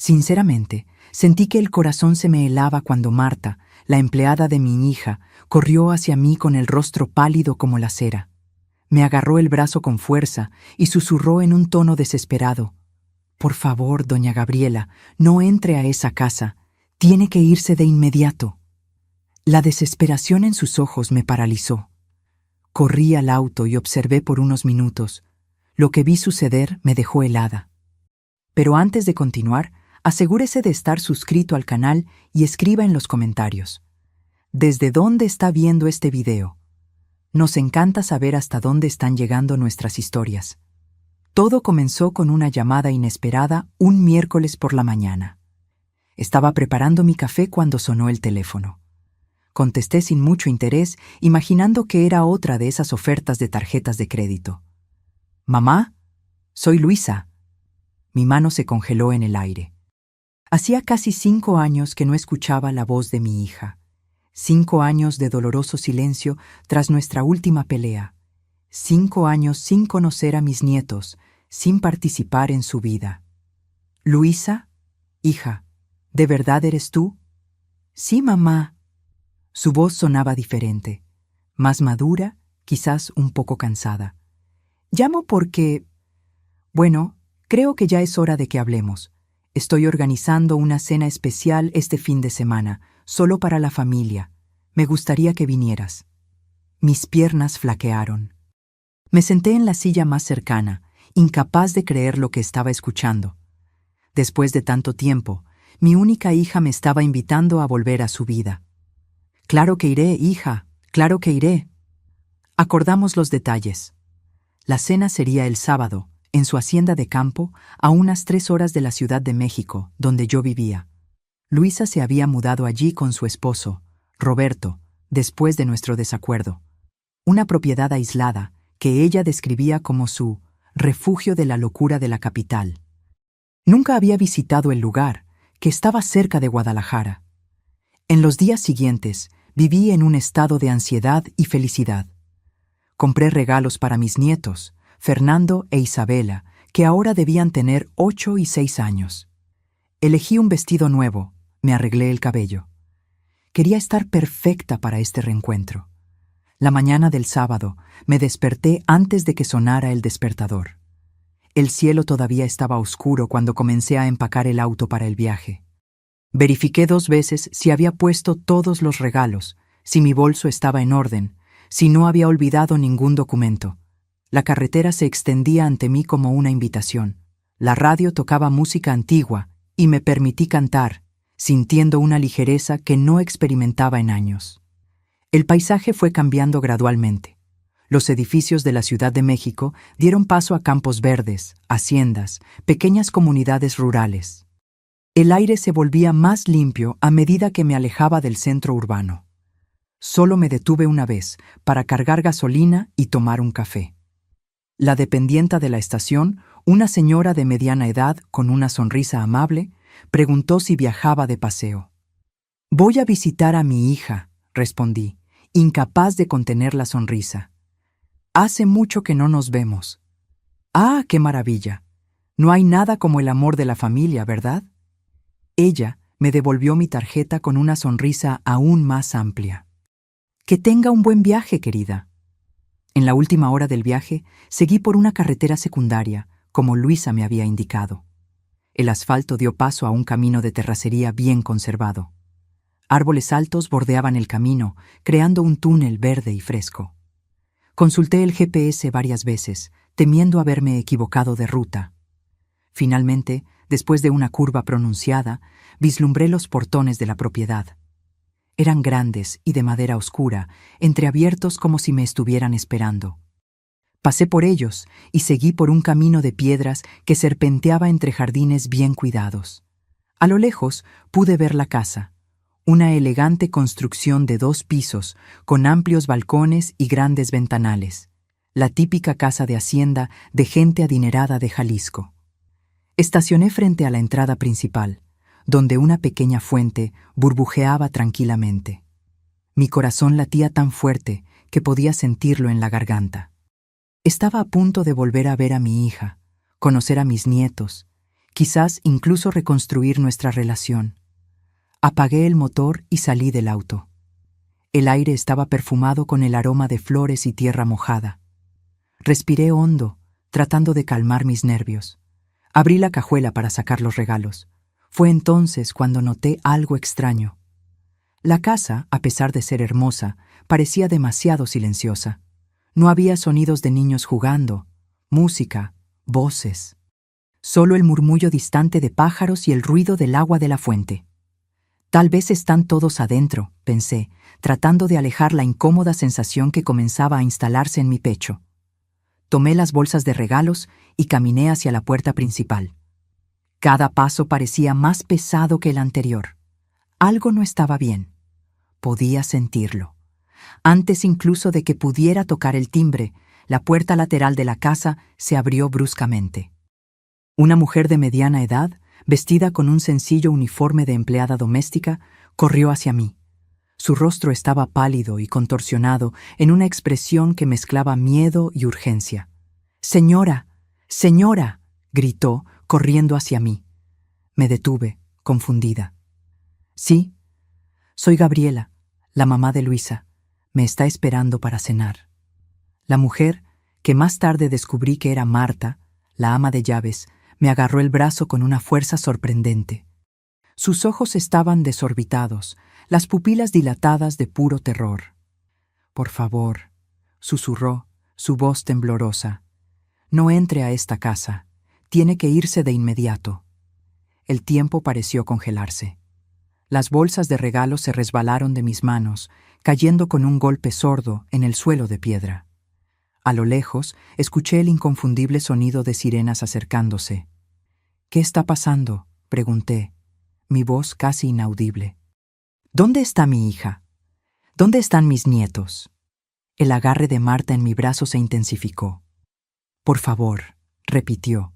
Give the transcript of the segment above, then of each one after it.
Sinceramente, sentí que el corazón se me helaba cuando Marta, la empleada de mi hija, corrió hacia mí con el rostro pálido como la cera. Me agarró el brazo con fuerza y susurró en un tono desesperado: «Por favor, doña Gabriela, no entre a esa casa. Tiene que irse de inmediato». La desesperación en sus ojos me paralizó. Corrí al auto y observé por unos minutos. Lo que vi suceder me dejó helada. Pero antes de continuar, asegúrese de estar suscrito al canal y escriba en los comentarios: ¿desde dónde está viendo este video? Nos encanta saber hasta dónde están llegando nuestras historias. Todo comenzó con una llamada inesperada un miércoles por la mañana. Estaba preparando mi café cuando sonó el teléfono. Contesté sin mucho interés, imaginando que era otra de esas ofertas de tarjetas de crédito. «Mamá, soy Luisa». Mi mano se congeló en el aire. Hacía casi 5 años que no escuchaba la voz de mi hija. 5 años de doloroso silencio tras nuestra última pelea. 5 años sin conocer a mis nietos, sin participar en su vida. «Luisa, hija, ¿de verdad eres tú?» «Sí, mamá». Su voz sonaba diferente, más madura, quizás un poco cansada. «Llamo porque... Bueno, creo que ya es hora de que hablemos. Estoy organizando una cena especial este fin de semana, solo para la familia. Me gustaría que vinieras». Mis piernas flaquearon. Me senté en la silla más cercana, incapaz de creer lo que estaba escuchando. Después de tanto tiempo, mi única hija me estaba invitando a volver a su vida. «Claro que iré, hija, claro que iré». Acordamos los detalles. La cena sería el sábado, en su hacienda de campo, a unas 3 horas de la Ciudad de México, donde yo vivía. Luisa se había mudado allí con su esposo, Roberto, después de nuestro desacuerdo. Una propiedad aislada que ella describía como su refugio de la locura de la capital. Nunca había visitado el lugar, que estaba cerca de Guadalajara. En los días siguientes, viví en un estado de ansiedad y felicidad. Compré regalos para mis nietos, Fernando e Isabela, que ahora debían tener 8 y 6 años. Elegí un vestido nuevo, me arreglé el cabello. Quería estar perfecta para este reencuentro. La mañana del sábado me desperté antes de que sonara el despertador. El cielo todavía estaba oscuro cuando comencé a empacar el auto para el viaje. Verifiqué 2 veces si había puesto todos los regalos, si mi bolso estaba en orden, si no había olvidado ningún documento. La carretera se extendía ante mí como una invitación. La radio tocaba música antigua y me permití cantar, sintiendo una ligereza que no experimentaba en años. El paisaje fue cambiando gradualmente. Los edificios de la Ciudad de México dieron paso a campos verdes, haciendas, pequeñas comunidades rurales. El aire se volvía más limpio a medida que me alejaba del centro urbano. Solo me detuve una vez para cargar gasolina y tomar un café. La dependienta de la estación, una señora de mediana edad con una sonrisa amable, preguntó si viajaba de paseo. «Voy a visitar a mi hija», respondí, incapaz de contener la sonrisa. «Hace mucho que no nos vemos». «Ah, qué maravilla. No hay nada como el amor de la familia, ¿verdad?». Ella me devolvió mi tarjeta con una sonrisa aún más amplia. «Que tenga un buen viaje, querida». En la última hora del viaje, seguí por una carretera secundaria, como Luisa me había indicado. El asfalto dio paso a un camino de terracería bien conservado. Árboles altos bordeaban el camino, creando un túnel verde y fresco. Consulté el GPS varias veces, temiendo haberme equivocado de ruta. Finalmente, después de una curva pronunciada, vislumbré los portones de la propiedad. Eran grandes y de madera oscura, entreabiertos como si me estuvieran esperando. Pasé por ellos y seguí por un camino de piedras que serpenteaba entre jardines bien cuidados. A lo lejos pude ver la casa, una elegante construcción de 2 pisos, con amplios balcones y grandes ventanales, la típica casa de hacienda de gente adinerada de Jalisco. Estacioné frente a la entrada principal, donde una pequeña fuente burbujeaba tranquilamente. Mi corazón latía tan fuerte que podía sentirlo en la garganta. Estaba a punto de volver a ver a mi hija, conocer a mis nietos, quizás incluso reconstruir nuestra relación. Apagué el motor y salí del auto. El aire estaba perfumado con el aroma de flores y tierra mojada. Respiré hondo, tratando de calmar mis nervios. Abrí la cajuela para sacar los regalos. Fue entonces cuando noté algo extraño. La casa, a pesar de ser hermosa, parecía demasiado silenciosa. No había sonidos de niños jugando, música, voces. Solo el murmullo distante de pájaros y el ruido del agua de la fuente. Tal vez están todos adentro, pensé, tratando de alejar la incómoda sensación que comenzaba a instalarse en mi pecho. Tomé las bolsas de regalos y caminé hacia la puerta principal. Cada paso parecía más pesado que el anterior. Algo no estaba bien. Podía sentirlo. Antes incluso de que pudiera tocar el timbre, la puerta lateral de la casa se abrió bruscamente. Una mujer de mediana edad, vestida con un sencillo uniforme de empleada doméstica, corrió hacia mí. Su rostro estaba pálido y contorsionado en una expresión que mezclaba miedo y urgencia. «¡Señora! ¡Señora!», gritó, corriendo hacia mí. Me detuve, confundida. «Sí, soy Gabriela, la mamá de Luisa. Me está esperando para cenar». La mujer, que más tarde descubrí que era Marta, la ama de llaves, me agarró el brazo con una fuerza sorprendente. Sus ojos estaban desorbitados, las pupilas dilatadas de puro terror. «Por favor», susurró, su voz temblorosa, «no entre a esta casa. Tiene que irse de inmediato». El tiempo pareció congelarse. Las bolsas de regalos se resbalaron de mis manos, cayendo con un golpe sordo en el suelo de piedra. A lo lejos, escuché el inconfundible sonido de sirenas acercándose. «¿Qué está pasando?», pregunté, mi voz casi inaudible. «¿Dónde está mi hija? ¿Dónde están mis nietos?». El agarre de Marta en mi brazo se intensificó. «Por favor», repitió,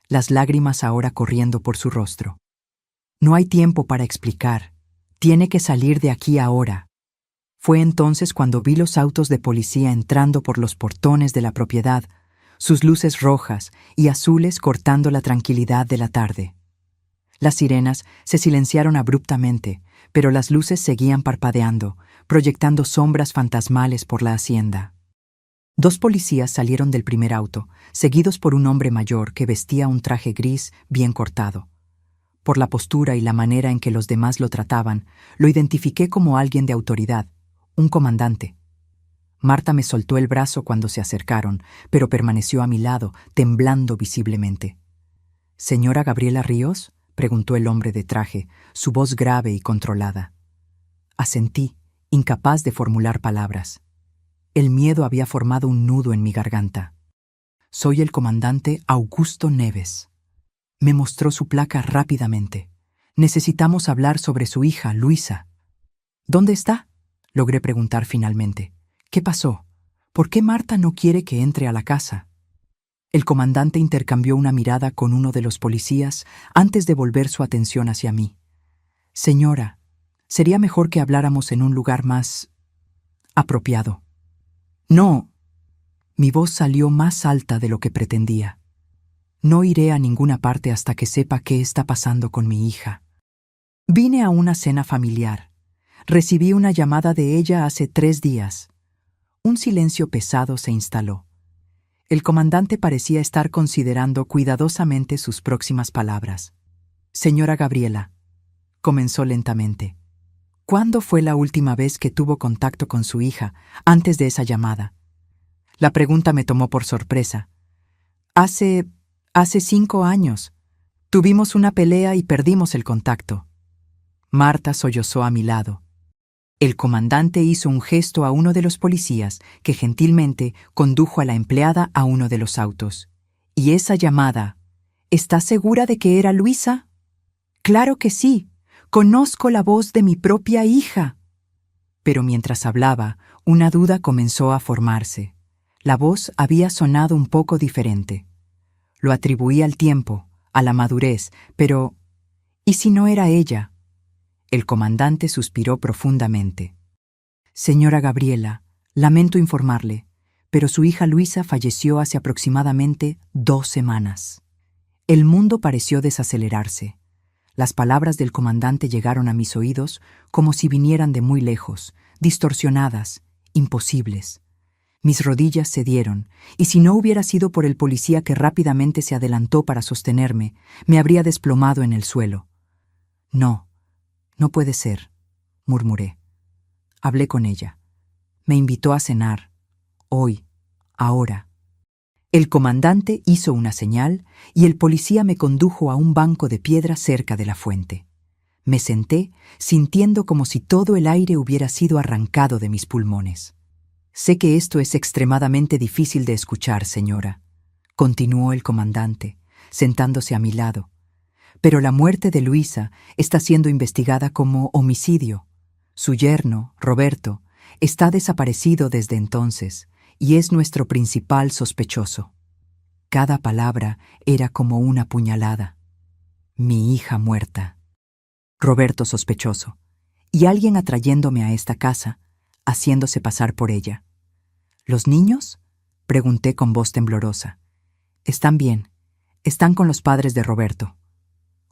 las lágrimas ahora corriendo por su rostro. «No hay tiempo para explicar. Tiene que salir de aquí ahora». Fue entonces cuando vi los autos de policía entrando por los portones de la propiedad, sus luces rojas y azules cortando la tranquilidad de la tarde. Las sirenas se silenciaron abruptamente, pero las luces seguían parpadeando, proyectando sombras fantasmales por la hacienda. 2 policías salieron del primer auto, seguidos por un hombre mayor que vestía un traje gris bien cortado. Por la postura y la manera en que los demás lo trataban, lo identifiqué como alguien de autoridad, un comandante. Marta me soltó el brazo cuando se acercaron, pero permaneció a mi lado, temblando visiblemente. «¿Señora Gabriela Ríos?», preguntó el hombre de traje, su voz grave y controlada. Asentí, incapaz de formular palabras. El miedo había formado un nudo en mi garganta. «Soy el comandante Augusto Neves». Me mostró su placa rápidamente. «Necesitamos hablar sobre su hija, Luisa». «¿Dónde está?», logré preguntar finalmente. «¿Qué pasó? ¿Por qué Marta no quiere que entre a la casa?». El comandante intercambió una mirada con uno de los policías antes de volver su atención hacia mí. «Señora, sería mejor que habláramos en un lugar más apropiado». «No». Mi voz salió más alta de lo que pretendía. «No iré a ninguna parte hasta que sepa qué está pasando con mi hija. Vine a una cena familiar. Recibí una llamada de ella hace 3 días. Un silencio pesado se instaló. El comandante parecía estar considerando cuidadosamente sus próximas palabras. «Señora Gabriela», comenzó lentamente, «¿cuándo fue la última vez que tuvo contacto con su hija antes de esa llamada?». La pregunta me tomó por sorpresa. Hace 5 años. Tuvimos una pelea y perdimos el contacto». Marta sollozó a mi lado. El comandante hizo un gesto a uno de los policías que gentilmente condujo a la empleada a uno de los autos. «¿Y esa llamada? ¿Está segura de que era Luisa?». «Claro que sí. Conozco la voz de mi propia hija». Pero mientras hablaba, una duda comenzó a formarse. La voz había sonado un poco diferente. Lo atribuí al tiempo, a la madurez, pero ¿y si no era ella? El comandante suspiró profundamente. «Señora Gabriela, lamento informarle, pero su hija Luisa falleció hace aproximadamente 2 semanas». El mundo pareció desacelerarse. Las palabras del comandante llegaron a mis oídos como si vinieran de muy lejos, distorsionadas, imposibles. Mis rodillas cedieron, y si no hubiera sido por el policía que rápidamente se adelantó para sostenerme, me habría desplomado en el suelo. No, no puede ser, murmuré. Hablé con ella. Me invitó a cenar. Hoy, ahora. El comandante hizo una señal y el policía me condujo a un banco de piedra cerca de la fuente. Me senté, sintiendo como si todo el aire hubiera sido arrancado de mis pulmones. Sé que esto es extremadamente difícil de escuchar, señora, continuó el comandante, sentándose a mi lado. Pero la muerte de Luisa está siendo investigada como homicidio. Su yerno, Roberto, está desaparecido desde entonces y es nuestro principal sospechoso. Cada palabra era como una puñalada. Mi hija muerta. Roberto sospechoso. Y alguien atrayéndome a esta casa, haciéndose pasar por ella. ¿Los niños? Pregunté con voz temblorosa. Están bien. Están con los padres de Roberto.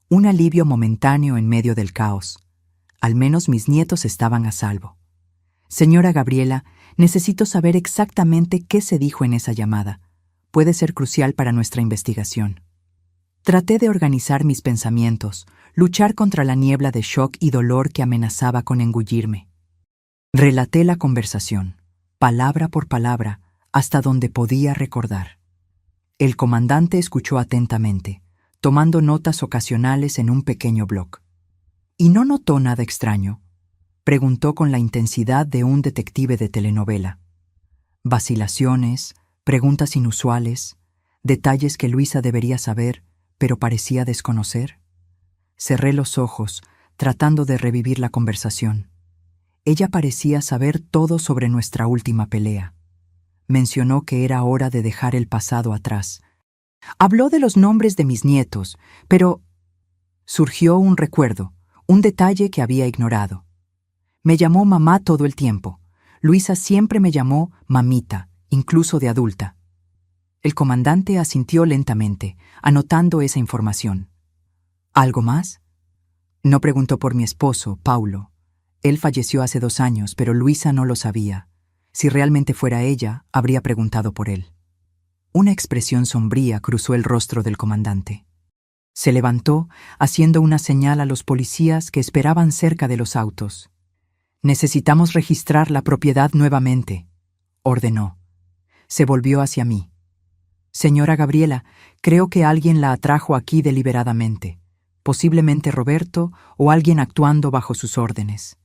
Un alivio momentáneo en medio del caos. Al menos mis nietos estaban a salvo. Señora Gabriela, necesito saber exactamente qué se dijo en esa llamada. Puede ser crucial para nuestra investigación. Traté de organizar mis pensamientos, luchar contra la niebla de shock y dolor que amenazaba con engullirme. Relaté la conversación, palabra por palabra, hasta donde podía recordar. El comandante escuchó atentamente, tomando notas ocasionales en un pequeño bloc. ¿Y no notó nada extraño?, preguntó con la intensidad de un detective de telenovela. Vacilaciones, preguntas inusuales, detalles que Luisa debería saber, pero parecía desconocer. Cerré los ojos, tratando de revivir la conversación. Ella parecía saber todo sobre nuestra última pelea. Mencionó que era hora de dejar el pasado atrás. Habló de los nombres de mis nietos, pero surgió un recuerdo, un detalle que había ignorado. Me llamó mamá todo el tiempo. Luisa siempre me llamó mamita, incluso de adulta. El comandante asintió lentamente, anotando esa información. ¿Algo más? No preguntó por mi esposo, Paulo. Él falleció hace 2 años, pero Luisa no lo sabía. Si realmente fuera ella, habría preguntado por él. Una expresión sombría cruzó el rostro del comandante. Se levantó, haciendo una señal a los policías que esperaban cerca de los autos. «Necesitamos registrar la propiedad nuevamente», ordenó. Se volvió hacia mí. «Señora Gabriela, creo que alguien la atrajo aquí deliberadamente, posiblemente Roberto o alguien actuando bajo sus órdenes.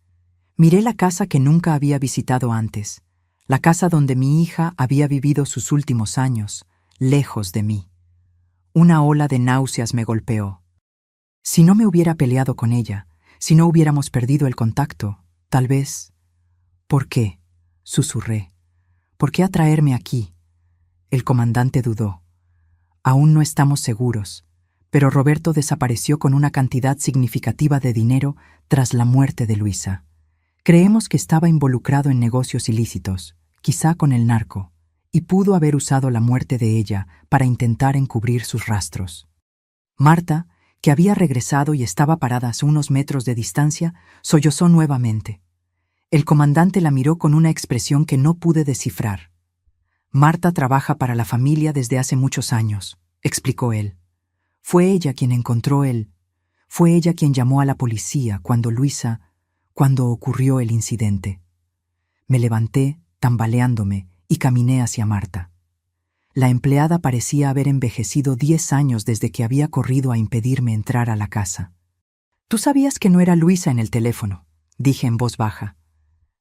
Miré la casa que nunca había visitado antes, la casa donde mi hija había vivido sus últimos años, lejos de mí. Una ola de náuseas me golpeó. Si no me hubiera peleado con ella, si no hubiéramos perdido el contacto, tal vez... ¿Por qué?, susurré. ¿Por qué atraerme aquí? El comandante dudó. Aún no estamos seguros, pero Roberto desapareció con una cantidad significativa de dinero tras la muerte de Luisa. Creemos que estaba involucrado en negocios ilícitos, quizá con el narco, y pudo haber usado la muerte de ella para intentar encubrir sus rastros. Marta, que había regresado y estaba parada a unos metros de distancia, sollozó nuevamente. El comandante la miró con una expresión que no pude descifrar. Marta trabaja para la familia desde hace muchos años, explicó él. Fue ella quien encontró él. Fue ella quien llamó a la policía cuando ocurrió el incidente. Me levanté, tambaleándome, y caminé hacia Marta. La empleada parecía haber envejecido 10 años desde que había corrido a impedirme entrar a la casa. «Tú sabías que no era Luisa en el teléfono», dije en voz baja.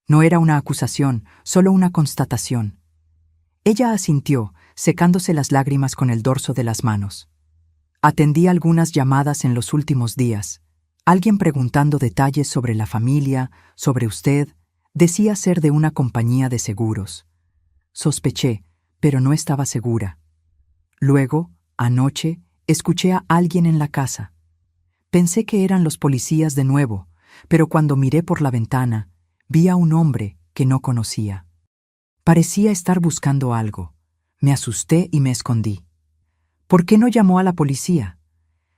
No era una acusación, solo una constatación. Ella asintió, secándose las lágrimas con el dorso de las manos. Atendí algunas llamadas en los últimos días. Alguien preguntando detalles sobre la familia, sobre usted, decía ser de una compañía de seguros. Sospeché, pero no estaba segura. Luego, anoche, escuché a alguien en la casa. Pensé que eran los policías de nuevo, pero cuando miré por la ventana, vi a un hombre que no conocía. Parecía estar buscando algo. Me asusté y me escondí. ¿Por qué no llamó a la policía?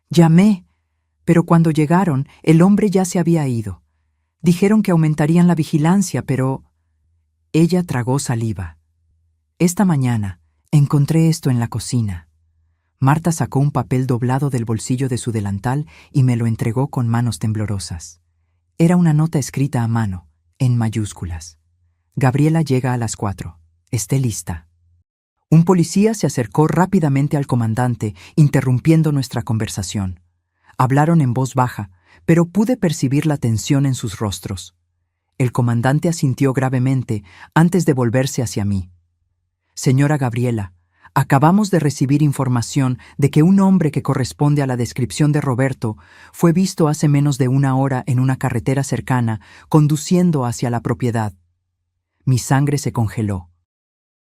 Llamé, pero cuando llegaron, el hombre ya se había ido. Dijeron que aumentarían la vigilancia, pero... Ella tragó saliva. Esta mañana encontré esto en la cocina. Marta sacó un papel doblado del bolsillo de su delantal y me lo entregó con manos temblorosas. Era una nota escrita a mano, en mayúsculas. Gabriela llega a las 4. Esté lista. Un policía se acercó rápidamente al comandante, interrumpiendo nuestra conversación. Hablaron en voz baja, pero pude percibir la tensión en sus rostros. El comandante asintió gravemente antes de volverse hacia mí. Señora Gabriela, acabamos de recibir información de que un hombre que corresponde a la descripción de Roberto fue visto hace menos de 1 hora en una carretera cercana, conduciendo hacia la propiedad. Mi sangre se congeló.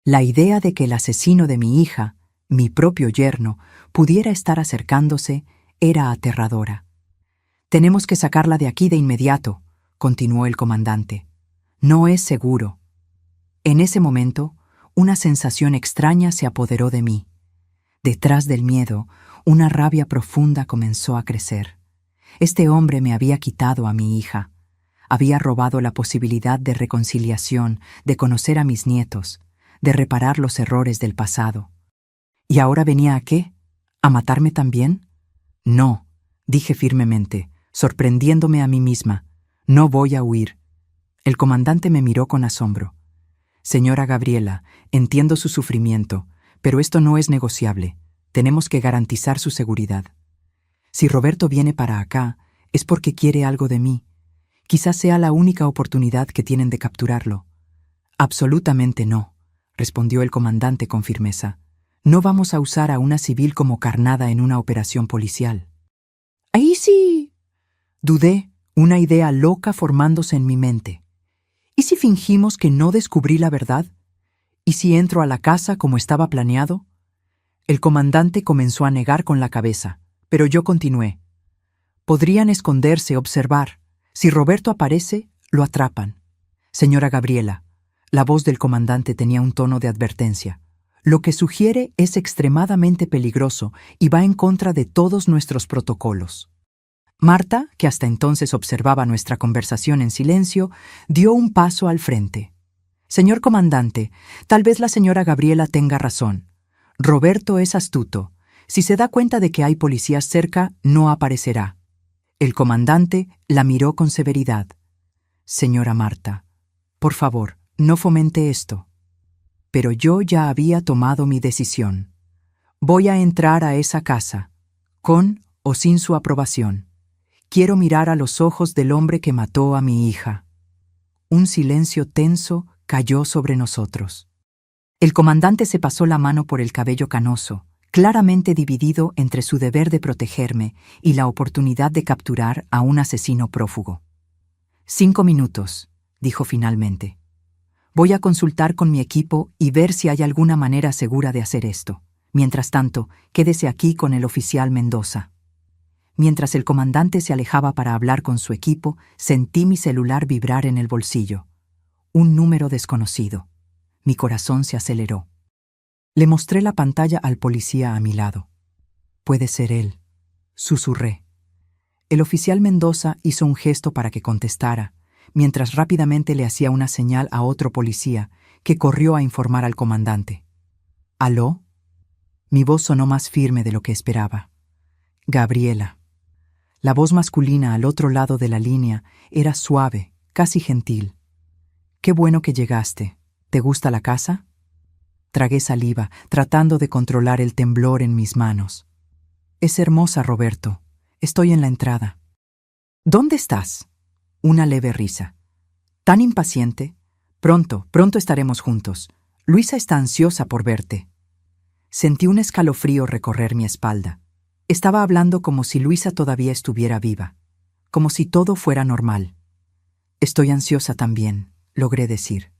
La idea de que el asesino de mi hija, mi propio yerno, pudiera estar acercándose era aterradora. «Tenemos que sacarla de aquí de inmediato», continuó el comandante. «No es seguro». En ese momento, una sensación extraña se apoderó de mí. Detrás del miedo, una rabia profunda comenzó a crecer. Este hombre me había quitado a mi hija. Había robado la posibilidad de reconciliación, de conocer a mis nietos, de reparar los errores del pasado. ¿Y ahora venía a qué? ¿A matarme también? No, dije firmemente, sorprendiéndome a mí misma. No voy a huir. El comandante me miró con asombro. Señora Gabriela, entiendo su sufrimiento, pero esto no es negociable. Tenemos que garantizar su seguridad. Si Roberto viene para acá, es porque quiere algo de mí. Quizás sea la única oportunidad que tienen de capturarlo. Absolutamente no, respondió el comandante con firmeza. No vamos a usar a una civil como carnada en una operación policial. Ahí sí. Dudé, una idea loca formándose en mi mente. ¿Y si fingimos que no descubrí la verdad? ¿Y si entro a la casa como estaba planeado? El comandante comenzó a negar con la cabeza, pero yo continué. Podrían esconderse, observar. Si Roberto aparece, lo atrapan. Señora Gabriela, la voz del comandante tenía un tono de advertencia. Lo que sugiere es extremadamente peligroso y va en contra de todos nuestros protocolos. Marta, que hasta entonces observaba nuestra conversación en silencio, dio un paso al frente. Señor comandante, tal vez la señora Gabriela tenga razón. Roberto es astuto. Si se da cuenta de que hay policías cerca, no aparecerá. El comandante la miró con severidad. Señora Marta, por favor, no fomente esto. Pero yo ya había tomado mi decisión. Voy a entrar a esa casa, con o sin su aprobación. Quiero mirar a los ojos del hombre que mató a mi hija. Un silencio tenso cayó sobre nosotros. El comandante se pasó la mano por el cabello canoso, claramente dividido entre su deber de protegerme y la oportunidad de capturar a un asesino prófugo. 5 minutos, dijo finalmente. Voy a consultar con mi equipo y ver si hay alguna manera segura de hacer esto. Mientras tanto, quédese aquí con el oficial Mendoza. Mientras el comandante se alejaba para hablar con su equipo, sentí mi celular vibrar en el bolsillo. Un número desconocido. Mi corazón se aceleró. Le mostré la pantalla al policía a mi lado. «Puede ser él», susurré. El oficial Mendoza hizo un gesto para que contestara, mientras rápidamente le hacía una señal a otro policía, que corrió a informar al comandante. «¿Aló?» Mi voz sonó más firme de lo que esperaba. «Gabriela». La voz masculina al otro lado de la línea era suave, casi gentil. «Qué bueno que llegaste. ¿Te gusta la casa?» Tragué saliva, tratando de controlar el temblor en mis manos. «Es hermosa, Roberto. Estoy en la entrada». «¿Dónde estás?» Una leve risa. «¿Tan impaciente? Pronto estaremos juntos. Luisa está ansiosa por verte». Sentí un escalofrío recorrer mi espalda. Estaba hablando como si Luisa todavía estuviera viva, como si todo fuera normal. «Estoy ansiosa también», logré decir.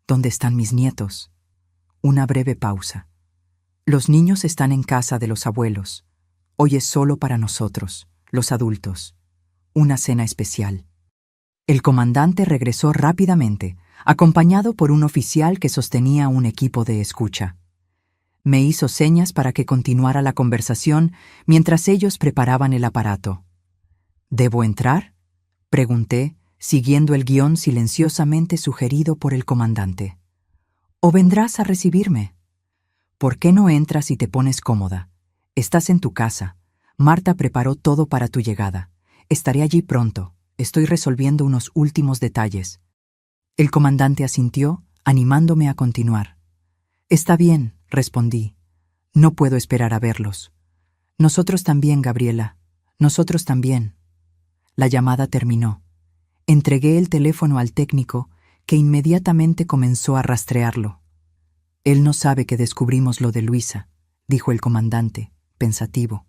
«¿Dónde están mis nietos?» Una breve pausa. «Los niños están en casa de los abuelos. Hoy es solo para nosotros, los adultos. Una cena especial». El comandante regresó rápidamente, acompañado por un oficial que sostenía un equipo de escucha. Me hizo señas para que continuara la conversación mientras ellos preparaban el aparato. ¿Debo entrar?, pregunté, siguiendo el guión silenciosamente sugerido por el comandante. ¿O vendrás a recibirme? ¿Por qué no entras y te pones cómoda? Estás en tu casa. Marta preparó todo para tu llegada. Estaré allí pronto. Estoy resolviendo unos últimos detalles. El comandante asintió, animándome a continuar. Está bien, respondí. No puedo esperar a verlos. Nosotros también, Gabriela. Nosotros también. La llamada terminó. Entregué el teléfono al técnico, que inmediatamente comenzó a rastrearlo. Él no sabe que descubrimos lo de Luisa, dijo el comandante, pensativo.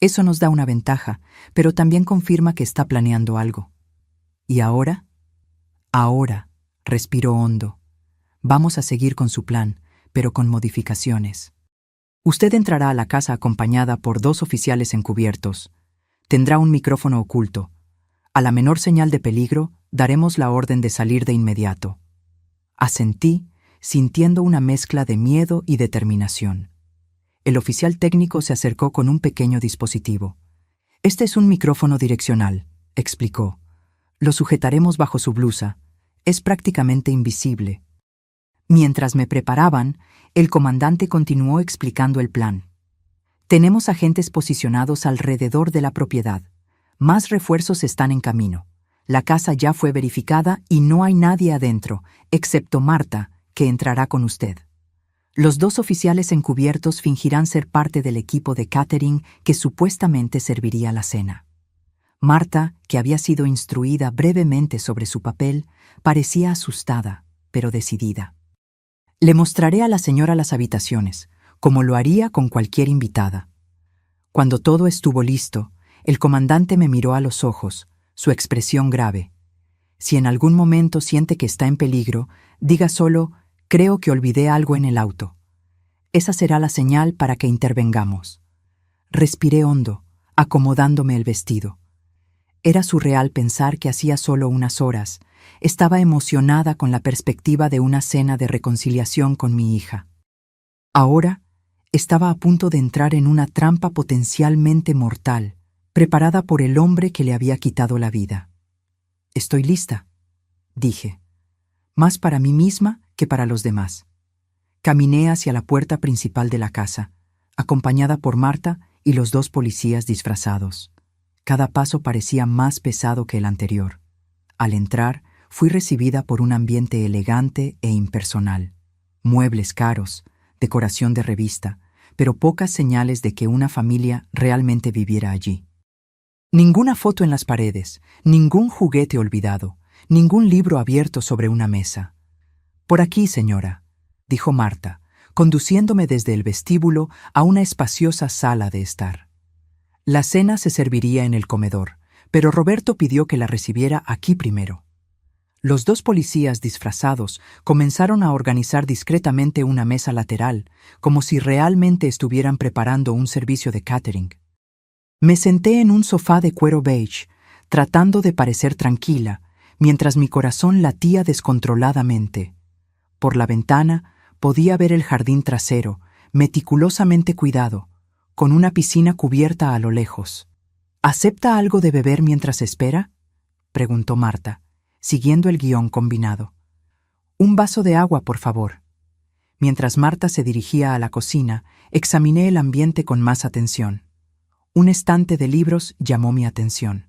Eso nos da una ventaja, pero también confirma que está planeando algo. ¿Y ahora? Ahora, respiró hondo. Vamos a seguir con su plan, pero con modificaciones. Usted entrará a la casa acompañada por 2 oficiales encubiertos. Tendrá un micrófono oculto. A la menor señal de peligro, daremos la orden de salir de inmediato. Asentí, sintiendo una mezcla de miedo y determinación. El oficial técnico se acercó con un pequeño dispositivo. Este es un micrófono direccional, explicó. Lo sujetaremos bajo su blusa. Es prácticamente invisible. Mientras me preparaban, el comandante continuó explicando el plan. Tenemos agentes posicionados alrededor de la propiedad. Más refuerzos están en camino. La casa ya fue verificada y no hay nadie adentro, excepto Marta, que entrará con usted. Los 2 oficiales encubiertos fingirán ser parte del equipo de catering que supuestamente serviría la cena. Marta, que había sido instruida brevemente sobre su papel, parecía asustada, pero decidida. Le mostraré a la señora las habitaciones, como lo haría con cualquier invitada. Cuando todo estuvo listo, el comandante me miró a los ojos, su expresión grave. Si en algún momento siente que está en peligro, diga solo: creo que olvidé algo en el auto. Esa será la señal para que intervengamos. Respiré hondo, acomodándome el vestido. Era surreal pensar que hacía solo unas horas estaba emocionada con la perspectiva de una cena de reconciliación con mi hija. Ahora estaba a punto de entrar en una trampa potencialmente mortal, preparada por el hombre que le había quitado la vida. Estoy lista, dije, más para mí misma que para los demás. Caminé hacia la puerta principal de la casa, acompañada por Marta y los 2 policías disfrazados. Cada paso parecía más pesado que el anterior. Al entrar, fui recibida por un ambiente elegante e impersonal. Muebles caros, decoración de revista, pero pocas señales de que una familia realmente viviera allí. Ninguna foto en las paredes, ningún juguete olvidado, ningún libro abierto sobre una mesa. «Por aquí, señora», dijo Marta, conduciéndome desde el vestíbulo a una espaciosa sala de estar. La cena se serviría en el comedor, pero Roberto pidió que la recibiera aquí primero. Los 2 policías disfrazados comenzaron a organizar discretamente una mesa lateral, como si realmente estuvieran preparando un servicio de catering. Me senté en un sofá de cuero beige, tratando de parecer tranquila, mientras mi corazón latía descontroladamente. Por la ventana podía ver el jardín trasero, meticulosamente cuidado, con una piscina cubierta a lo lejos. ¿Acepta algo de beber mientras espera?, preguntó Marta, siguiendo el guión combinado. Un vaso de agua, por favor. Mientras Marta se dirigía a la cocina, examiné el ambiente con más atención. Un estante de libros llamó mi atención.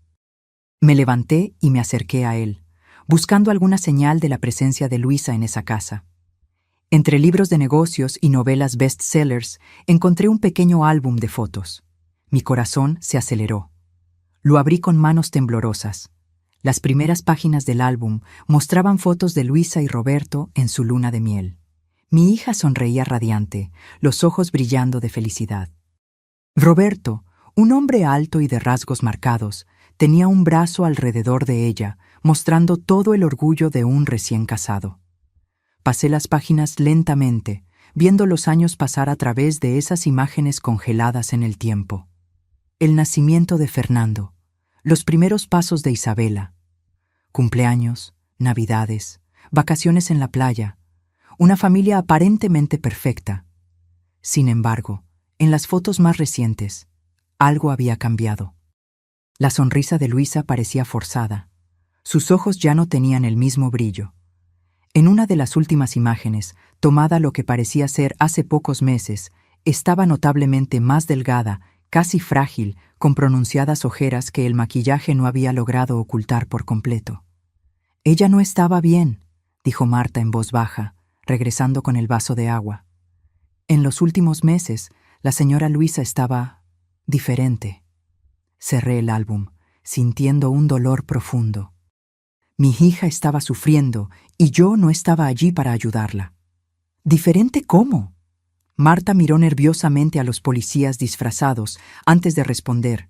Me levanté y me acerqué a él, buscando alguna señal de la presencia de Luisa en esa casa. Entre libros de negocios y novelas bestsellers, encontré un pequeño álbum de fotos. Mi corazón se aceleró. Lo abrí con manos temblorosas. Las primeras páginas del álbum mostraban fotos de Luisa y Roberto en su luna de miel. Mi hija sonreía radiante, los ojos brillando de felicidad. Roberto, un hombre alto y de rasgos marcados, tenía un brazo alrededor de ella, mostrando todo el orgullo de un recién casado. Pasé las páginas lentamente, viendo los años pasar a través de esas imágenes congeladas en el tiempo. El nacimiento de Fernando, los primeros pasos de Isabela, cumpleaños, navidades, vacaciones en la playa, una familia aparentemente perfecta. Sin embargo, en las fotos más recientes, algo había cambiado. La sonrisa de Luisa parecía forzada. Sus ojos ya no tenían el mismo brillo. En una de las últimas imágenes, tomada lo que parecía ser hace pocos meses, estaba notablemente más delgada, casi frágil, con pronunciadas ojeras que el maquillaje no había logrado ocultar por completo. «Ella no estaba bien», dijo Marta en voz baja, regresando con el vaso de agua. «En los últimos meses, la señora Luisa estaba diferente». Cerré el álbum, sintiendo un dolor profundo. Mi hija estaba sufriendo y yo no estaba allí para ayudarla. ¿Diferente cómo? Marta miró nerviosamente a los policías disfrazados antes de responder.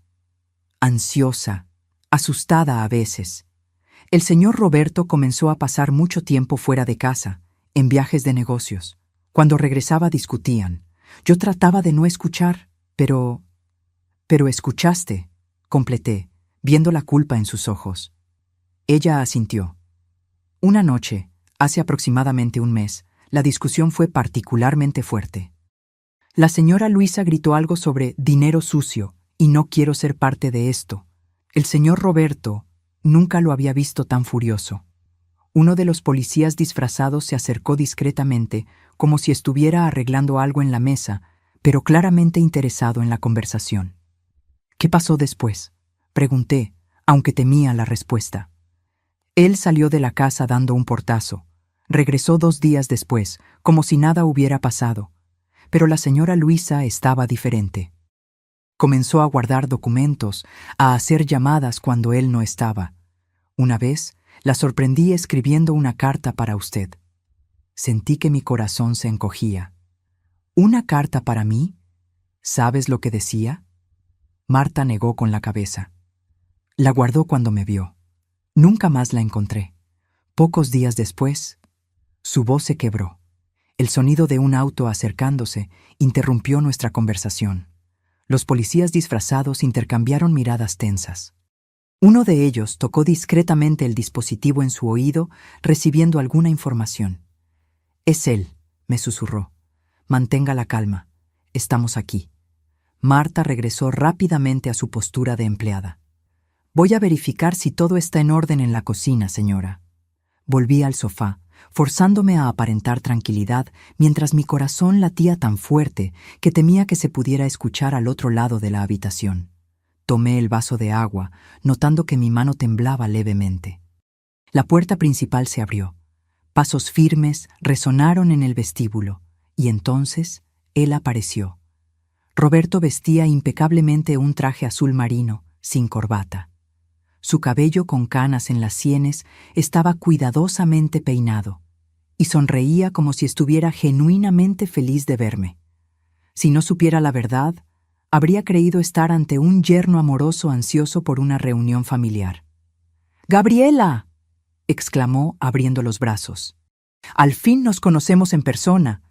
Ansiosa, asustada a veces. El señor Roberto comenzó a pasar mucho tiempo fuera de casa, en viajes de negocios. Cuando regresaba discutían. Yo trataba de no escuchar, pero escuchaste, completé, viendo la culpa en sus ojos. Ella asintió. Una noche, hace aproximadamente un mes, la discusión fue particularmente fuerte. La señora Luisa gritó algo sobre dinero sucio y no quiero ser parte de esto. El señor Roberto nunca lo había visto tan furioso. Uno de los policías disfrazados se acercó discretamente, como si estuviera arreglando algo en la mesa, pero claramente interesado en la conversación. ¿Qué pasó después?, pregunté, aunque temía la respuesta. Él salió de la casa dando un portazo. Regresó 2 días después, como si nada hubiera pasado. Pero la señora Luisa estaba diferente. Comenzó a guardar documentos, a hacer llamadas cuando él no estaba. Una vez, la sorprendí escribiendo una carta para usted. Sentí que mi corazón se encogía. ¿Una carta para mí? ¿Sabes lo que decía? Marta negó con la cabeza. La guardó cuando me vio. Nunca más la encontré. Pocos días después, su voz se quebró. El sonido de un auto acercándose interrumpió nuestra conversación. Los policías disfrazados intercambiaron miradas tensas. Uno de ellos tocó discretamente el dispositivo en su oído, recibiendo alguna información. «Es él», me susurró. «Mantenga la calma. Estamos aquí». Marta regresó rápidamente a su postura de empleada. «Voy a verificar si todo está en orden en la cocina, señora». Volví al sofá, forzándome a aparentar tranquilidad mientras mi corazón latía tan fuerte que temía que se pudiera escuchar al otro lado de la habitación. Tomé el vaso de agua, notando que mi mano temblaba levemente. La puerta principal se abrió. Pasos firmes resonaron en el vestíbulo, y entonces él apareció. Roberto vestía impecablemente un traje azul marino, sin corbata. Su cabello con canas en las sienes estaba cuidadosamente peinado, y sonreía como si estuviera genuinamente feliz de verme. Si no supiera la verdad, habría creído estar ante un yerno amoroso ansioso por una reunión familiar. «¡Gabriela!», exclamó abriendo los brazos. «Al fin nos conocemos en persona».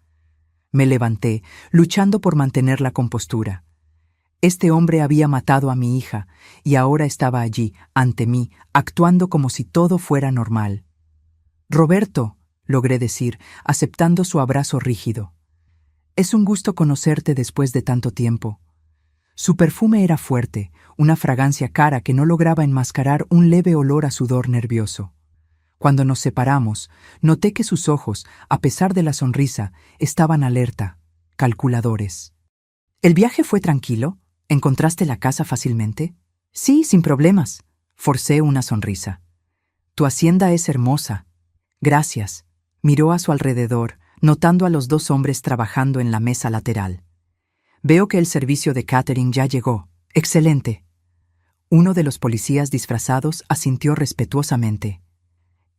Me levanté, luchando por mantener la compostura. Este hombre había matado a mi hija y ahora estaba allí, ante mí, actuando como si todo fuera normal. «Roberto», logré decir, aceptando su abrazo rígido. «Es un gusto conocerte después de tanto tiempo». Su perfume era fuerte, una fragancia cara que no lograba enmascarar un leve olor a sudor nervioso. Cuando nos separamos, noté que sus ojos, a pesar de la sonrisa, estaban alerta, calculadores. «¿El viaje fue tranquilo? ¿Encontraste la casa fácilmente?» «Sí, sin problemas», forcé una sonrisa. «Tu hacienda es hermosa». «Gracias». Miró a su alrededor, notando a los 2 hombres trabajando en la mesa lateral. «Veo que el servicio de catering ya llegó. Excelente». Uno de los policías disfrazados asintió respetuosamente.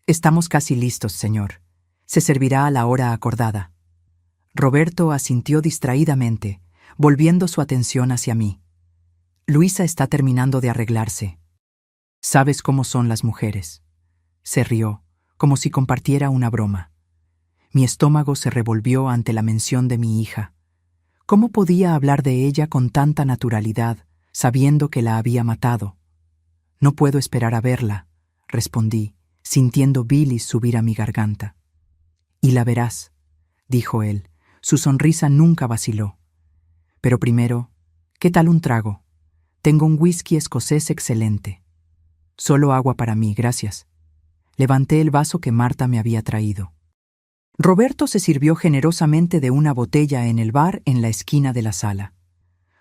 «Estamos casi listos, señor. Se servirá a la hora acordada». Roberto asintió distraídamente, volviendo su atención hacia mí. «Luisa está terminando de arreglarse. ¿Sabes cómo son las mujeres?». Se rió, como si compartiera una broma. Mi estómago se revolvió ante la mención de mi hija. ¿Cómo podía hablar de ella con tanta naturalidad, sabiendo que la había matado? «No puedo esperar a verla», respondí, sintiendo bilis subir a mi garganta. «Y la verás», dijo él, Su sonrisa nunca vaciló. Pero primero, ¿qué tal un trago? Tengo un whisky escocés excelente. Solo agua para mí, gracias. Levanté el vaso que Marta me había traído. Roberto se sirvió generosamente de una botella en el bar en la esquina de la sala.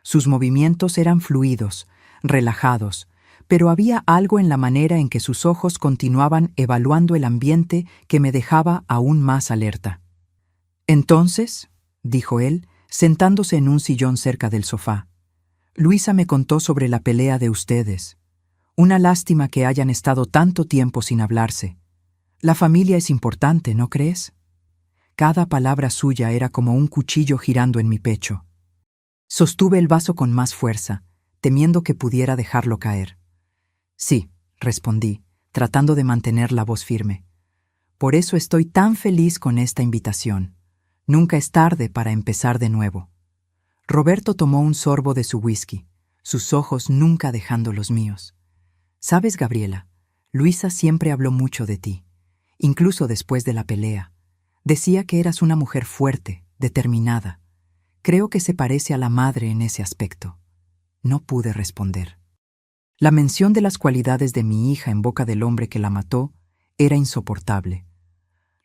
Sus movimientos eran fluidos, relajados, pero había algo en la manera en que sus ojos continuaban evaluando el ambiente que me dejaba aún más alerta. Entonces, dijo él, sentándose en un sillón cerca del sofá, Luisa me contó sobre la pelea de ustedes. Una lástima que hayan estado tanto tiempo sin hablarse. La familia es importante, ¿no crees? Cada palabra suya era como un cuchillo girando en mi pecho. Sostuve el vaso con más fuerza, temiendo que pudiera dejarlo caer. Sí, respondí, tratando de mantener la voz firme. Por eso estoy tan feliz con esta invitación. Nunca es tarde para empezar de nuevo. Roberto tomó un sorbo de su whisky, sus ojos nunca dejando los míos. ¿Sabes, Gabriela? Luisa siempre habló mucho de ti, incluso después de la pelea. Decía que eras una mujer fuerte, determinada. Creo que se parece a la madre en ese aspecto. No pude responder. La mención de las cualidades de mi hija en boca del hombre que la mató era insoportable.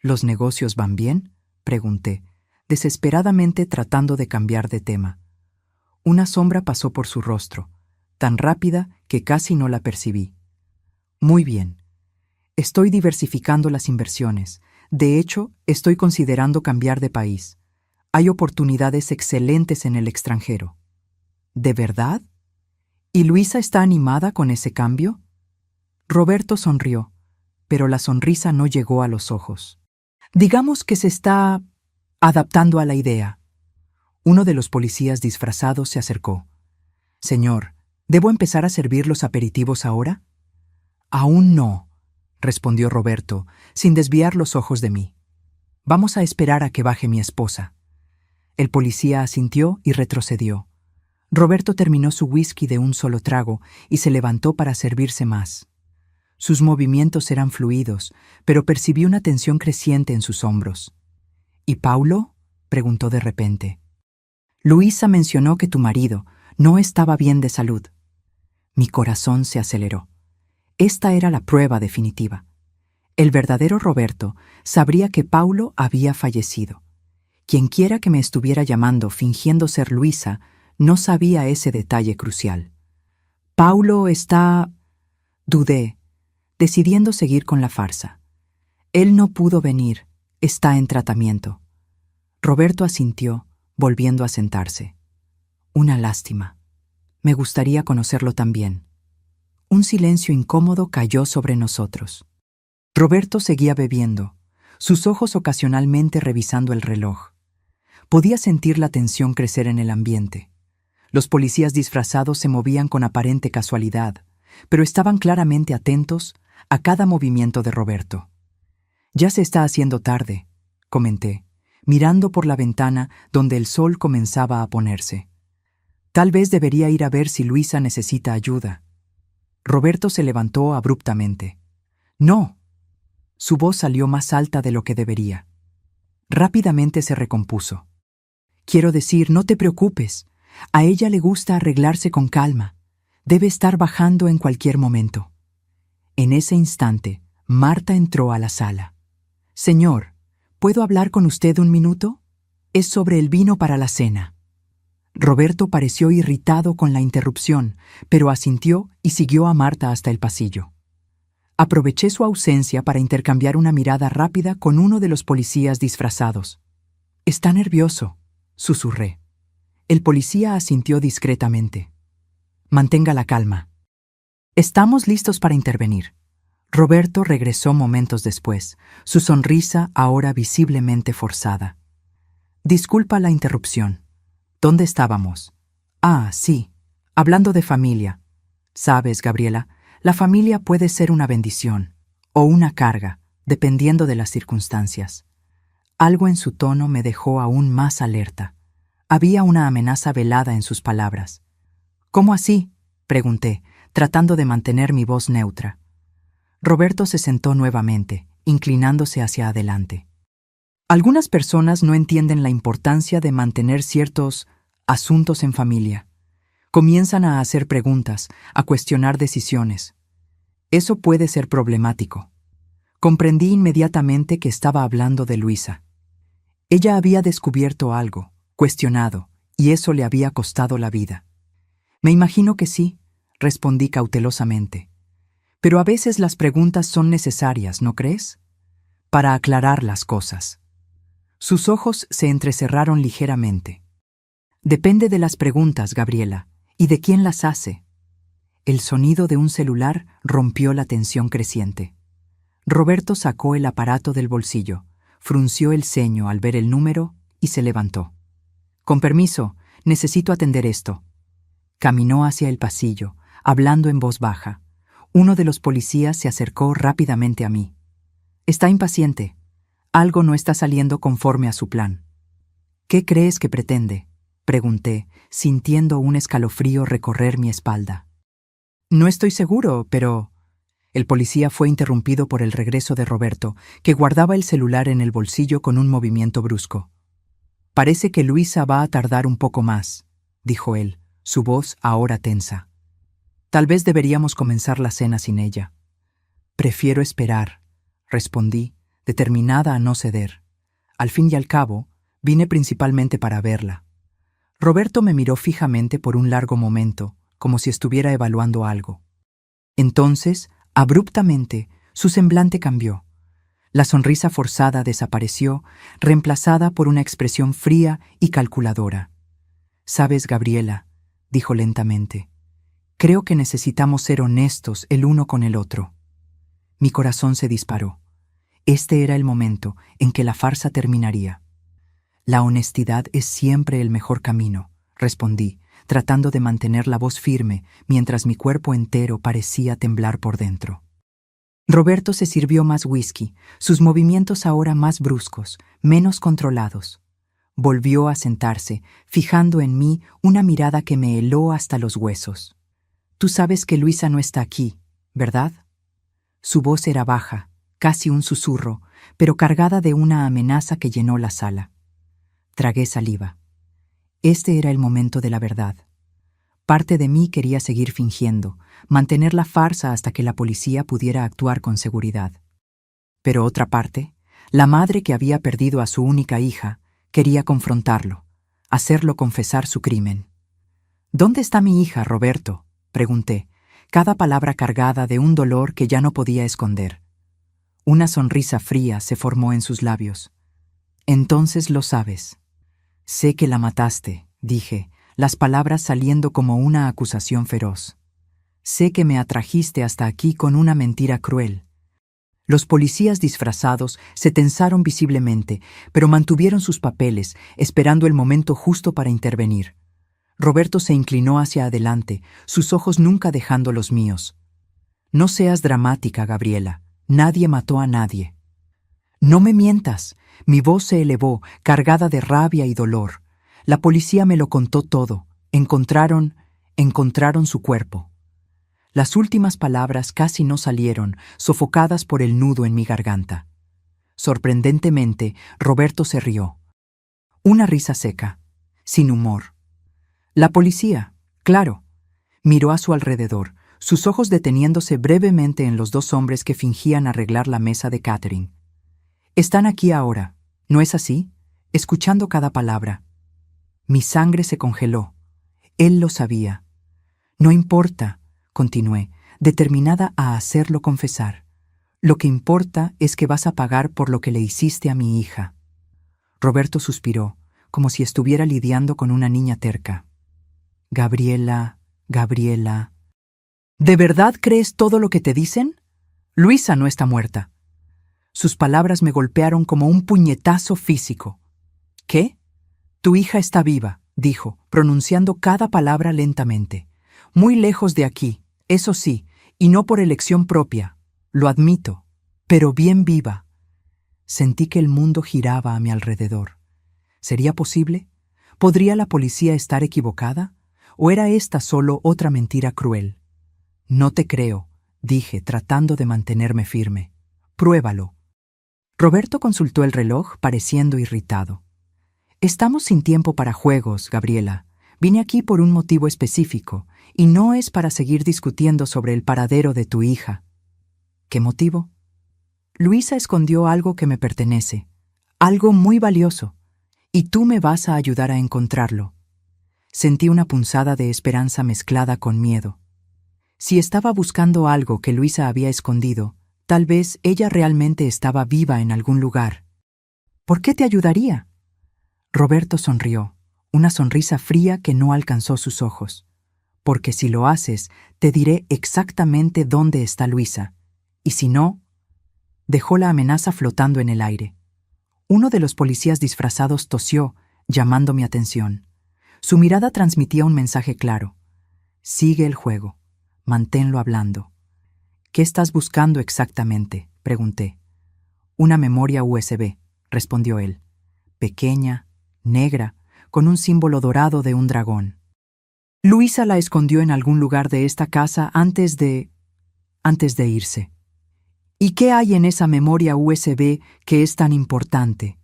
¿Los negocios van bien?, pregunté, desesperadamente tratando de cambiar de tema. Una sombra pasó por su rostro, tan rápida que casi no la percibí. Muy bien. Estoy diversificando las inversiones. De hecho, estoy considerando cambiar de país. Hay oportunidades excelentes en el extranjero. ¿De verdad? ¿Y Luisa está animada con ese cambio? Roberto sonrió, pero la sonrisa no llegó a los ojos. Digamos que se está adaptando a la idea. Uno de los policías disfrazados se acercó. Señor, ¿debo empezar a servir los aperitivos ahora? Aún no, respondió Roberto, sin desviar los ojos de mí. Vamos a esperar a que baje mi esposa. El policía asintió y retrocedió. Roberto terminó su whisky de un solo trago y se levantó para servirse más. Sus movimientos eran fluidos, pero percibí una tensión creciente en sus hombros. ¿Y Paulo?, preguntó de repente. Luisa mencionó que tu marido no estaba bien de salud. Mi corazón se aceleró. Esta era la prueba definitiva. El verdadero Roberto sabría que Paulo había fallecido. Quienquiera que me estuviera llamando fingiendo ser Luisa no sabía ese detalle crucial. Paulo está... Dudé, decidiendo seguir con la farsa. Él no pudo venir, está en tratamiento. Roberto asintió, volviendo a sentarse. Una lástima. Me gustaría conocerlo también. Un silencio incómodo cayó sobre nosotros. Roberto seguía bebiendo, sus ojos ocasionalmente revisando el reloj. Podía sentir la tensión crecer en el ambiente. Los policías disfrazados se movían con aparente casualidad, pero estaban claramente atentos a cada movimiento de Roberto. Ya se está haciendo tarde, comenté, mirando por la ventana donde el sol comenzaba a ponerse. Tal vez debería ir a ver si Luisa necesita ayuda. Roberto se levantó abruptamente. ¡No! Su voz salió más alta de lo que debería. Rápidamente se recompuso. Quiero decir, no te preocupes. A ella le gusta arreglarse con calma. Debe estar bajando en cualquier momento. En ese instante, Marta entró a la sala. Señor, ¿puedo hablar con usted un minuto? Es sobre el vino para la cena. Roberto pareció irritado con la interrupción, pero asintió y siguió a Marta hasta el pasillo. Aproveché su ausencia para intercambiar una mirada rápida con uno de los policías disfrazados. «Está nervioso», susurré. El policía asintió discretamente. «Mantenga la calma. Estamos listos para intervenir». Roberto regresó momentos después, su sonrisa ahora visiblemente forzada. «Disculpa la interrupción. ¿Dónde estábamos?» «Ah, sí, hablando de familia. Sabes, Gabriela, la familia puede ser una bendición o una carga, dependiendo de las circunstancias». Algo en su tono me dejó aún más alerta. Había una amenaza velada en sus palabras. «¿Cómo así?», pregunté, tratando de mantener mi voz neutra. Roberto se sentó nuevamente, inclinándose hacia adelante. Algunas personas no entienden la importancia de mantener ciertos asuntos en familia. Comienzan a hacer preguntas, a cuestionar decisiones. Eso puede ser problemático. Comprendí inmediatamente que estaba hablando de Luisa. Ella había descubierto algo, cuestionado, y eso le había costado la vida. Me imagino que sí, respondí cautelosamente. Pero a veces las preguntas son necesarias, ¿no crees? Para aclarar las cosas. Sus ojos se entrecerraron ligeramente. Depende de las preguntas, Gabriela, y de quién las hace. El sonido de un celular rompió la tensión creciente. Roberto sacó el aparato del bolsillo, frunció el ceño al ver el número y se levantó. Con permiso, necesito atender esto. Caminó hacia el pasillo, hablando en voz baja. Uno de los policías se acercó rápidamente a mí. Está impaciente. Algo no está saliendo conforme a su plan. ¿Qué crees que pretende?, pregunté, sintiendo un escalofrío recorrer mi espalda. No estoy seguro, pero... El policía fue interrumpido por el regreso de Roberto, que guardaba el celular en el bolsillo con un movimiento brusco. Parece que Luisa va a tardar un poco más, dijo él, su voz ahora tensa. Tal vez deberíamos comenzar la cena sin ella. Prefiero esperar, respondí, determinada a no ceder. Al fin y al cabo, vine principalmente para verla. Roberto me miró fijamente por un largo momento, como si estuviera evaluando algo. Entonces, abruptamente, su semblante cambió. La sonrisa forzada desapareció, reemplazada por una expresión fría y calculadora. «Sabes, Gabriela», dijo lentamente, «creo que necesitamos ser honestos el uno con el otro». Mi corazón se disparó. Este era el momento en que la farsa terminaría. «La honestidad es siempre el mejor camino», respondí, tratando de mantener la voz firme mientras mi cuerpo entero parecía temblar por dentro. Roberto se sirvió más whisky, sus movimientos ahora más bruscos, menos controlados. Volvió a sentarse, fijando en mí una mirada que me heló hasta los huesos. «Tú sabes que Luisa no está aquí, ¿verdad?» Su voz era baja, casi un susurro, pero cargada de una amenaza que llenó la sala. Tragué saliva. Este era el momento de la verdad. Parte de mí quería seguir fingiendo, mantener la farsa hasta que la policía pudiera actuar con seguridad. Pero otra parte, la madre que había perdido a su única hija, quería confrontarlo, hacerlo confesar su crimen. «¿Dónde está mi hija, Roberto?», pregunté, cada palabra cargada de un dolor que ya no podía esconder. Una sonrisa fría se formó en sus labios. «Entonces lo sabes». «Sé que la mataste», dije, las palabras saliendo como una acusación feroz. «Sé que me atrajiste hasta aquí con una mentira cruel». Los policías disfrazados se tensaron visiblemente, pero mantuvieron sus papeles, esperando el momento justo para intervenir. Roberto se inclinó hacia adelante, sus ojos nunca dejando los míos. «No seas dramática, Gabriela. Nadie mató a nadie». «No me mientas». Mi voz se elevó, cargada de rabia y dolor. La policía me lo contó todo. Encontraron su cuerpo. Las últimas palabras casi no salieron, sofocadas por el nudo en mi garganta. Sorprendentemente, Roberto se rió. Una risa seca, sin humor. «La policía, claro». Miró a su alrededor, sus ojos deteniéndose brevemente en los dos hombres que fingían arreglar la mesa de catering. «Están aquí ahora, ¿no es así?», escuchando cada palabra. Mi sangre se congeló. Él lo sabía. «No importa», continué, determinada a hacerlo confesar. «Lo que importa es que vas a pagar por lo que le hiciste a mi hija». Roberto suspiró, como si estuviera lidiando con una niña terca. «Gabriela, Gabriela». «¿De verdad crees todo lo que te dicen? Luisa no está muerta». Sus palabras me golpearon como un puñetazo físico. «¿Qué? Tu hija está viva», dijo, pronunciando cada palabra lentamente. «Muy lejos de aquí, eso sí, y no por elección propia, lo admito, pero bien viva». Sentí que el mundo giraba a mi alrededor. ¿Sería posible? ¿Podría la policía estar equivocada? ¿O era esta solo otra mentira cruel? «No te creo», dije, tratando de mantenerme firme. «Pruébalo». Roberto consultó el reloj, pareciendo irritado. Estamos sin tiempo para juegos, Gabriela. Vine aquí por un motivo específico, y no es para seguir discutiendo sobre el paradero de tu hija. ¿Qué motivo? Luisa escondió algo que me pertenece, algo muy valioso, y tú me vas a ayudar a encontrarlo. Sentí una punzada de esperanza mezclada con miedo. Si estaba buscando algo que Luisa había escondido, tal vez ella realmente estaba viva en algún lugar. ¿Por qué te ayudaría? Roberto sonrió, una sonrisa fría que no alcanzó sus ojos. Porque si lo haces, te diré exactamente dónde está Luisa. Y si no, dejó la amenaza flotando en el aire. Uno de los policías disfrazados tosió, llamando mi atención. Su mirada transmitía un mensaje claro. Sigue el juego. Manténlo hablando. ¿Qué estás buscando exactamente?, pregunté. Una memoria USB, respondió él. Pequeña, negra, con un símbolo dorado de un dragón. Luisa la escondió en algún lugar de esta casa antes de irse. ¿Y qué hay en esa memoria USB que es tan importante?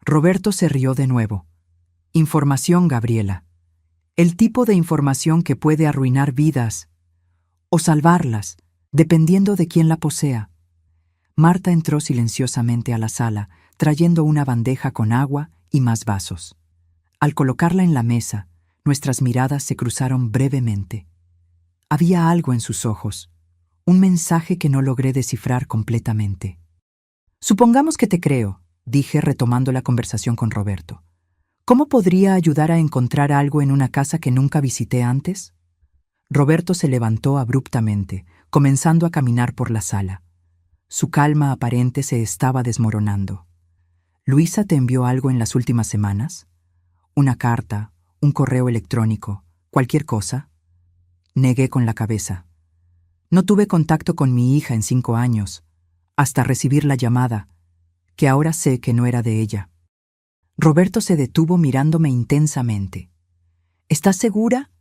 Roberto se rió de nuevo. Información, Gabriela. El tipo de información que puede arruinar vidas o salvarlas, dependiendo de quién la posea. Marta entró silenciosamente a la sala, trayendo una bandeja con agua y más vasos. Al colocarla en la mesa, nuestras miradas se cruzaron brevemente. Había algo en sus ojos, un mensaje que no logré descifrar completamente. Supongamos que te creo, dije retomando la conversación con Roberto. ¿Cómo podría ayudar a encontrar algo en una casa que nunca visité antes? Roberto se levantó abruptamente, comenzando a caminar por la sala. Su calma aparente se estaba desmoronando. ¿Luisa te envió algo en las últimas semanas? ¿Una carta, un correo electrónico, cualquier cosa? Negué con la cabeza. No tuve contacto con mi hija en 5 años, hasta recibir la llamada, que ahora sé que no era de ella. Roberto se detuvo mirándome intensamente. ¿Estás segura?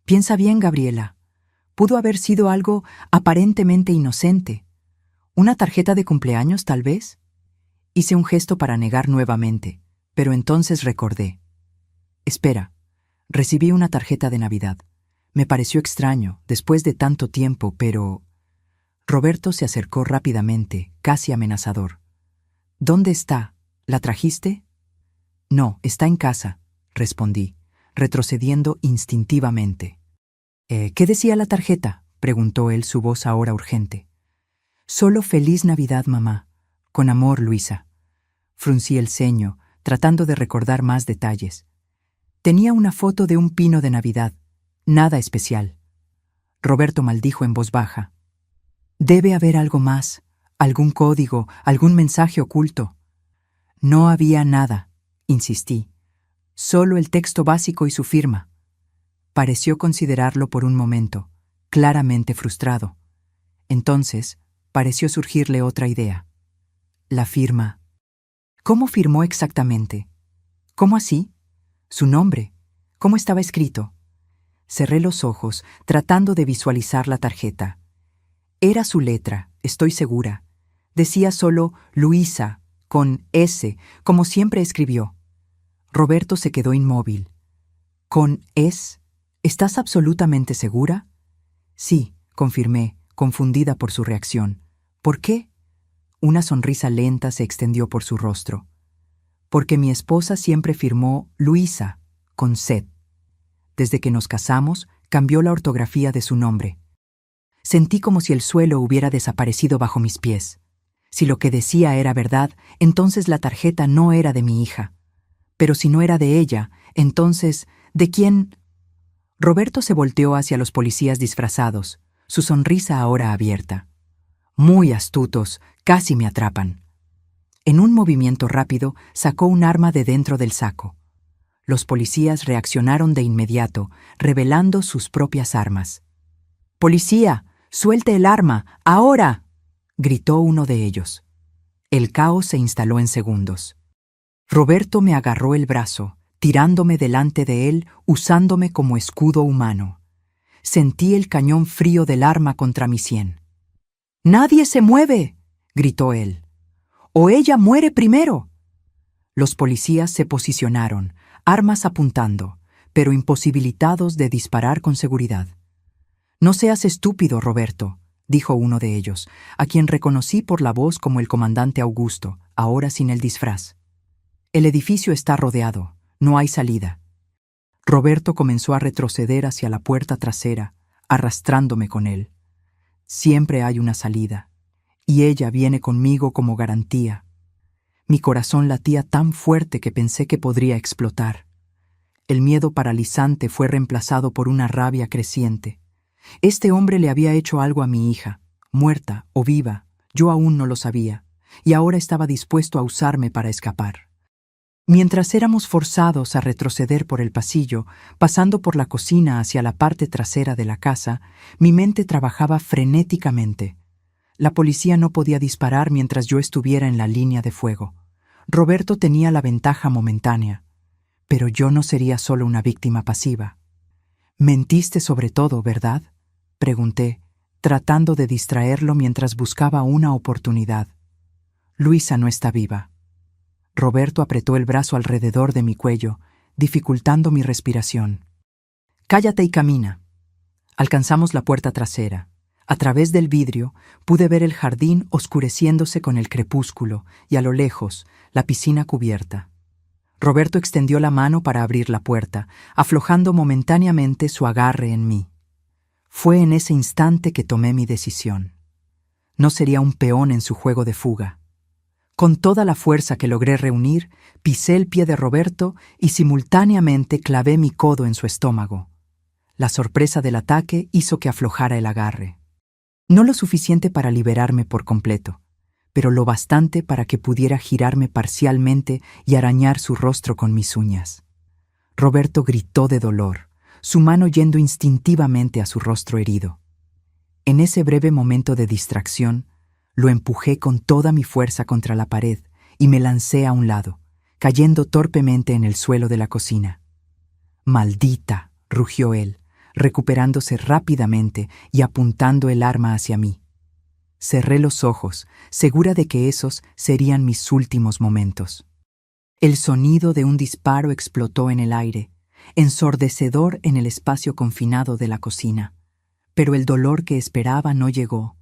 Piensa bien, Gabriela. Pudo haber sido algo aparentemente inocente. ¿Una tarjeta de cumpleaños, tal vez? Hice un gesto para negar nuevamente, pero entonces recordé. Espera, recibí una tarjeta de Navidad. Me pareció extraño, después de tanto tiempo, pero... Roberto se acercó rápidamente, casi amenazador. ¿Dónde está? ¿La trajiste? No, está en casa, respondí, retrocediendo instintivamente. ¿Qué decía la tarjeta?, preguntó él, su voz ahora urgente. Solo Feliz Navidad, mamá. Con amor, Luisa. Fruncí el ceño, tratando de recordar más detalles. Tenía una foto de un pino de Navidad. Nada especial. Roberto maldijo en voz baja. Debe haber algo más, algún código, algún mensaje oculto. No había nada, insistí. Solo el texto básico y su firma. Pareció considerarlo por un momento, claramente frustrado. Entonces, pareció surgirle otra idea. La firma. ¿Cómo firmó exactamente? ¿Cómo así? Su nombre. ¿Cómo estaba escrito? Cerré los ojos, tratando de visualizar la tarjeta. Era su letra, estoy segura. Decía solo Luisa, con S, como siempre escribió. Roberto se quedó inmóvil. ¿Con S? ¿Estás absolutamente segura? Sí, confirmé, confundida por su reacción. ¿Por qué? Una sonrisa lenta se extendió por su rostro. Porque mi esposa siempre firmó Luisa, con Z. Desde que nos casamos, cambió la ortografía de su nombre. Sentí como si el suelo hubiera desaparecido bajo mis pies. Si lo que decía era verdad, entonces la tarjeta no era de mi hija. Pero si no era de ella, entonces, ¿de quién? Roberto se volteó hacia los policías disfrazados, su sonrisa ahora abierta. Muy astutos, casi me atrapan. En un movimiento rápido, sacó un arma de dentro del saco. Los policías reaccionaron de inmediato, revelando sus propias armas. «¡Policía! ¡Suelte el arma! ¡Ahora!», gritó uno de ellos. El caos se instaló en segundos. Roberto me agarró el brazo, tirándome delante de él, usándome como escudo humano. Sentí el cañón frío del arma contra mi sien. «¡Nadie se mueve!», gritó él. ¡O ella muere primero! Los policías se posicionaron, armas apuntando, pero imposibilitados de disparar con seguridad. «No seas estúpido, Roberto», dijo uno de ellos, a quien reconocí por la voz como el comandante Augusto, ahora sin el disfraz. «El edificio está rodeado, no hay salida». Roberto comenzó a retroceder hacia la puerta trasera, arrastrándome con él. «Siempre hay una salida, y ella viene conmigo como garantía». Mi corazón latía tan fuerte que pensé que podría explotar. El miedo paralizante fue reemplazado por una rabia creciente. Este hombre le había hecho algo a mi hija, muerta o viva, yo aún no lo sabía, y ahora estaba dispuesto a usarme para escapar. Mientras éramos forzados a retroceder por el pasillo, pasando por la cocina hacia la parte trasera de la casa, mi mente trabajaba frenéticamente. La policía no podía disparar mientras yo estuviera en la línea de fuego. Roberto tenía la ventaja momentánea, pero yo no sería solo una víctima pasiva. «Mentiste sobre todo, ¿verdad?», pregunté, tratando de distraerlo mientras buscaba una oportunidad. «Luisa no está viva». Roberto apretó el brazo alrededor de mi cuello, dificultando mi respiración. «Cállate y camina». Alcanzamos la puerta trasera. A través del vidrio pude ver el jardín oscureciéndose con el crepúsculo y a lo lejos la piscina cubierta. Roberto extendió la mano para abrir la puerta, aflojando momentáneamente su agarre en mí. Fue en ese instante que tomé mi decisión. No sería un peón en su juego de fuga. Con toda la fuerza que logré reunir, pisé el pie de Roberto y simultáneamente clavé mi codo en su estómago. La sorpresa del ataque hizo que aflojara el agarre. No lo suficiente para liberarme por completo, pero lo bastante para que pudiera girarme parcialmente y arañar su rostro con mis uñas. Roberto gritó de dolor, su mano yendo instintivamente a su rostro herido. En ese breve momento de distracción, lo empujé con toda mi fuerza contra la pared y me lancé a un lado, cayendo torpemente en el suelo de la cocina. «¡Maldita!», rugió él, recuperándose rápidamente y apuntando el arma hacia mí. Cerré los ojos, segura de que esos serían mis últimos momentos. El sonido de un disparo explotó en el aire, ensordecedor en el espacio confinado de la cocina. Pero el dolor que esperaba no llegó.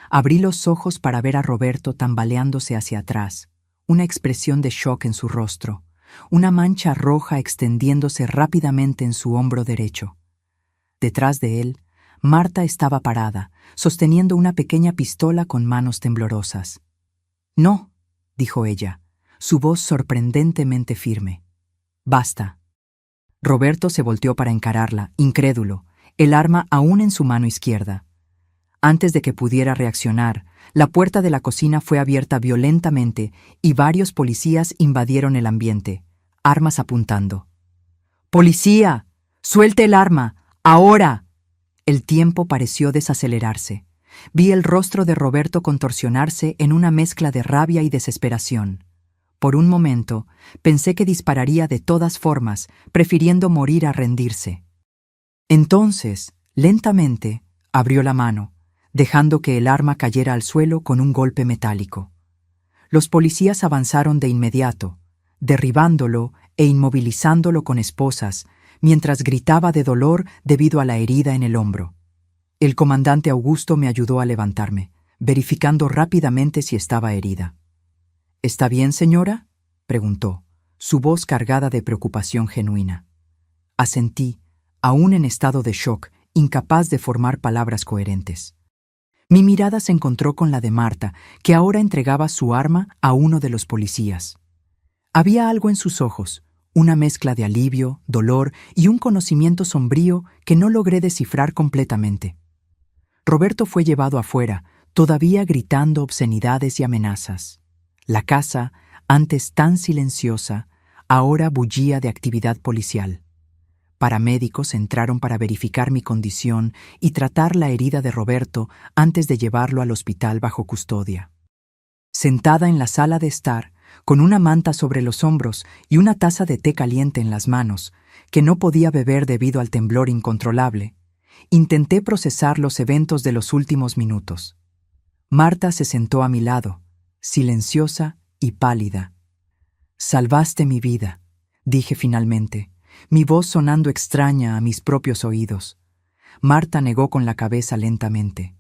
Abrí los ojos para ver a Roberto tambaleándose hacia atrás, una expresión de shock en su rostro, una mancha roja extendiéndose rápidamente en su hombro derecho. Detrás de él, Marta estaba parada, sosteniendo una pequeña pistola con manos temblorosas. «No», dijo ella, su voz sorprendentemente firme. «Basta». Roberto se volteó para encararla, incrédulo, el arma aún en su mano izquierda. Antes de que pudiera reaccionar, la puerta de la cocina fue abierta violentamente y varios policías invadieron el ambiente, armas apuntando. «¡Policía! ¡Suelte el arma! ¡Ahora!». El tiempo pareció desacelerarse. Vi el rostro de Roberto contorsionarse en una mezcla de rabia y desesperación. Por un momento, pensé que dispararía de todas formas, prefiriendo morir a rendirse. Entonces, lentamente, abrió la mano, dejando que el arma cayera al suelo con un golpe metálico. Los policías avanzaron de inmediato, derribándolo e inmovilizándolo con esposas, mientras gritaba de dolor debido a la herida en el hombro. El comandante Augusto me ayudó a levantarme, verificando rápidamente si estaba herida. «¿Está bien, señora?», preguntó, su voz cargada de preocupación genuina. Asentí, aún en estado de shock, incapaz de formar palabras coherentes. Mi mirada se encontró con la de Marta, que ahora entregaba su arma a uno de los policías. Había algo en sus ojos, una mezcla de alivio, dolor y un conocimiento sombrío que no logré descifrar completamente. Roberto fue llevado afuera, todavía gritando obscenidades y amenazas. La casa, antes tan silenciosa, ahora bullía de actividad policial. Paramédicos entraron para verificar mi condición y tratar la herida de Roberto antes de llevarlo al hospital bajo custodia. Sentada en la sala de estar, con una manta sobre los hombros y una taza de té caliente en las manos, que no podía beber debido al temblor incontrolable, intenté procesar los eventos de los últimos minutos. Marta se sentó a mi lado, silenciosa y pálida. «Salvaste mi vida», dije finalmente, mi voz sonando extraña a mis propios oídos. Marta negó con la cabeza lentamente.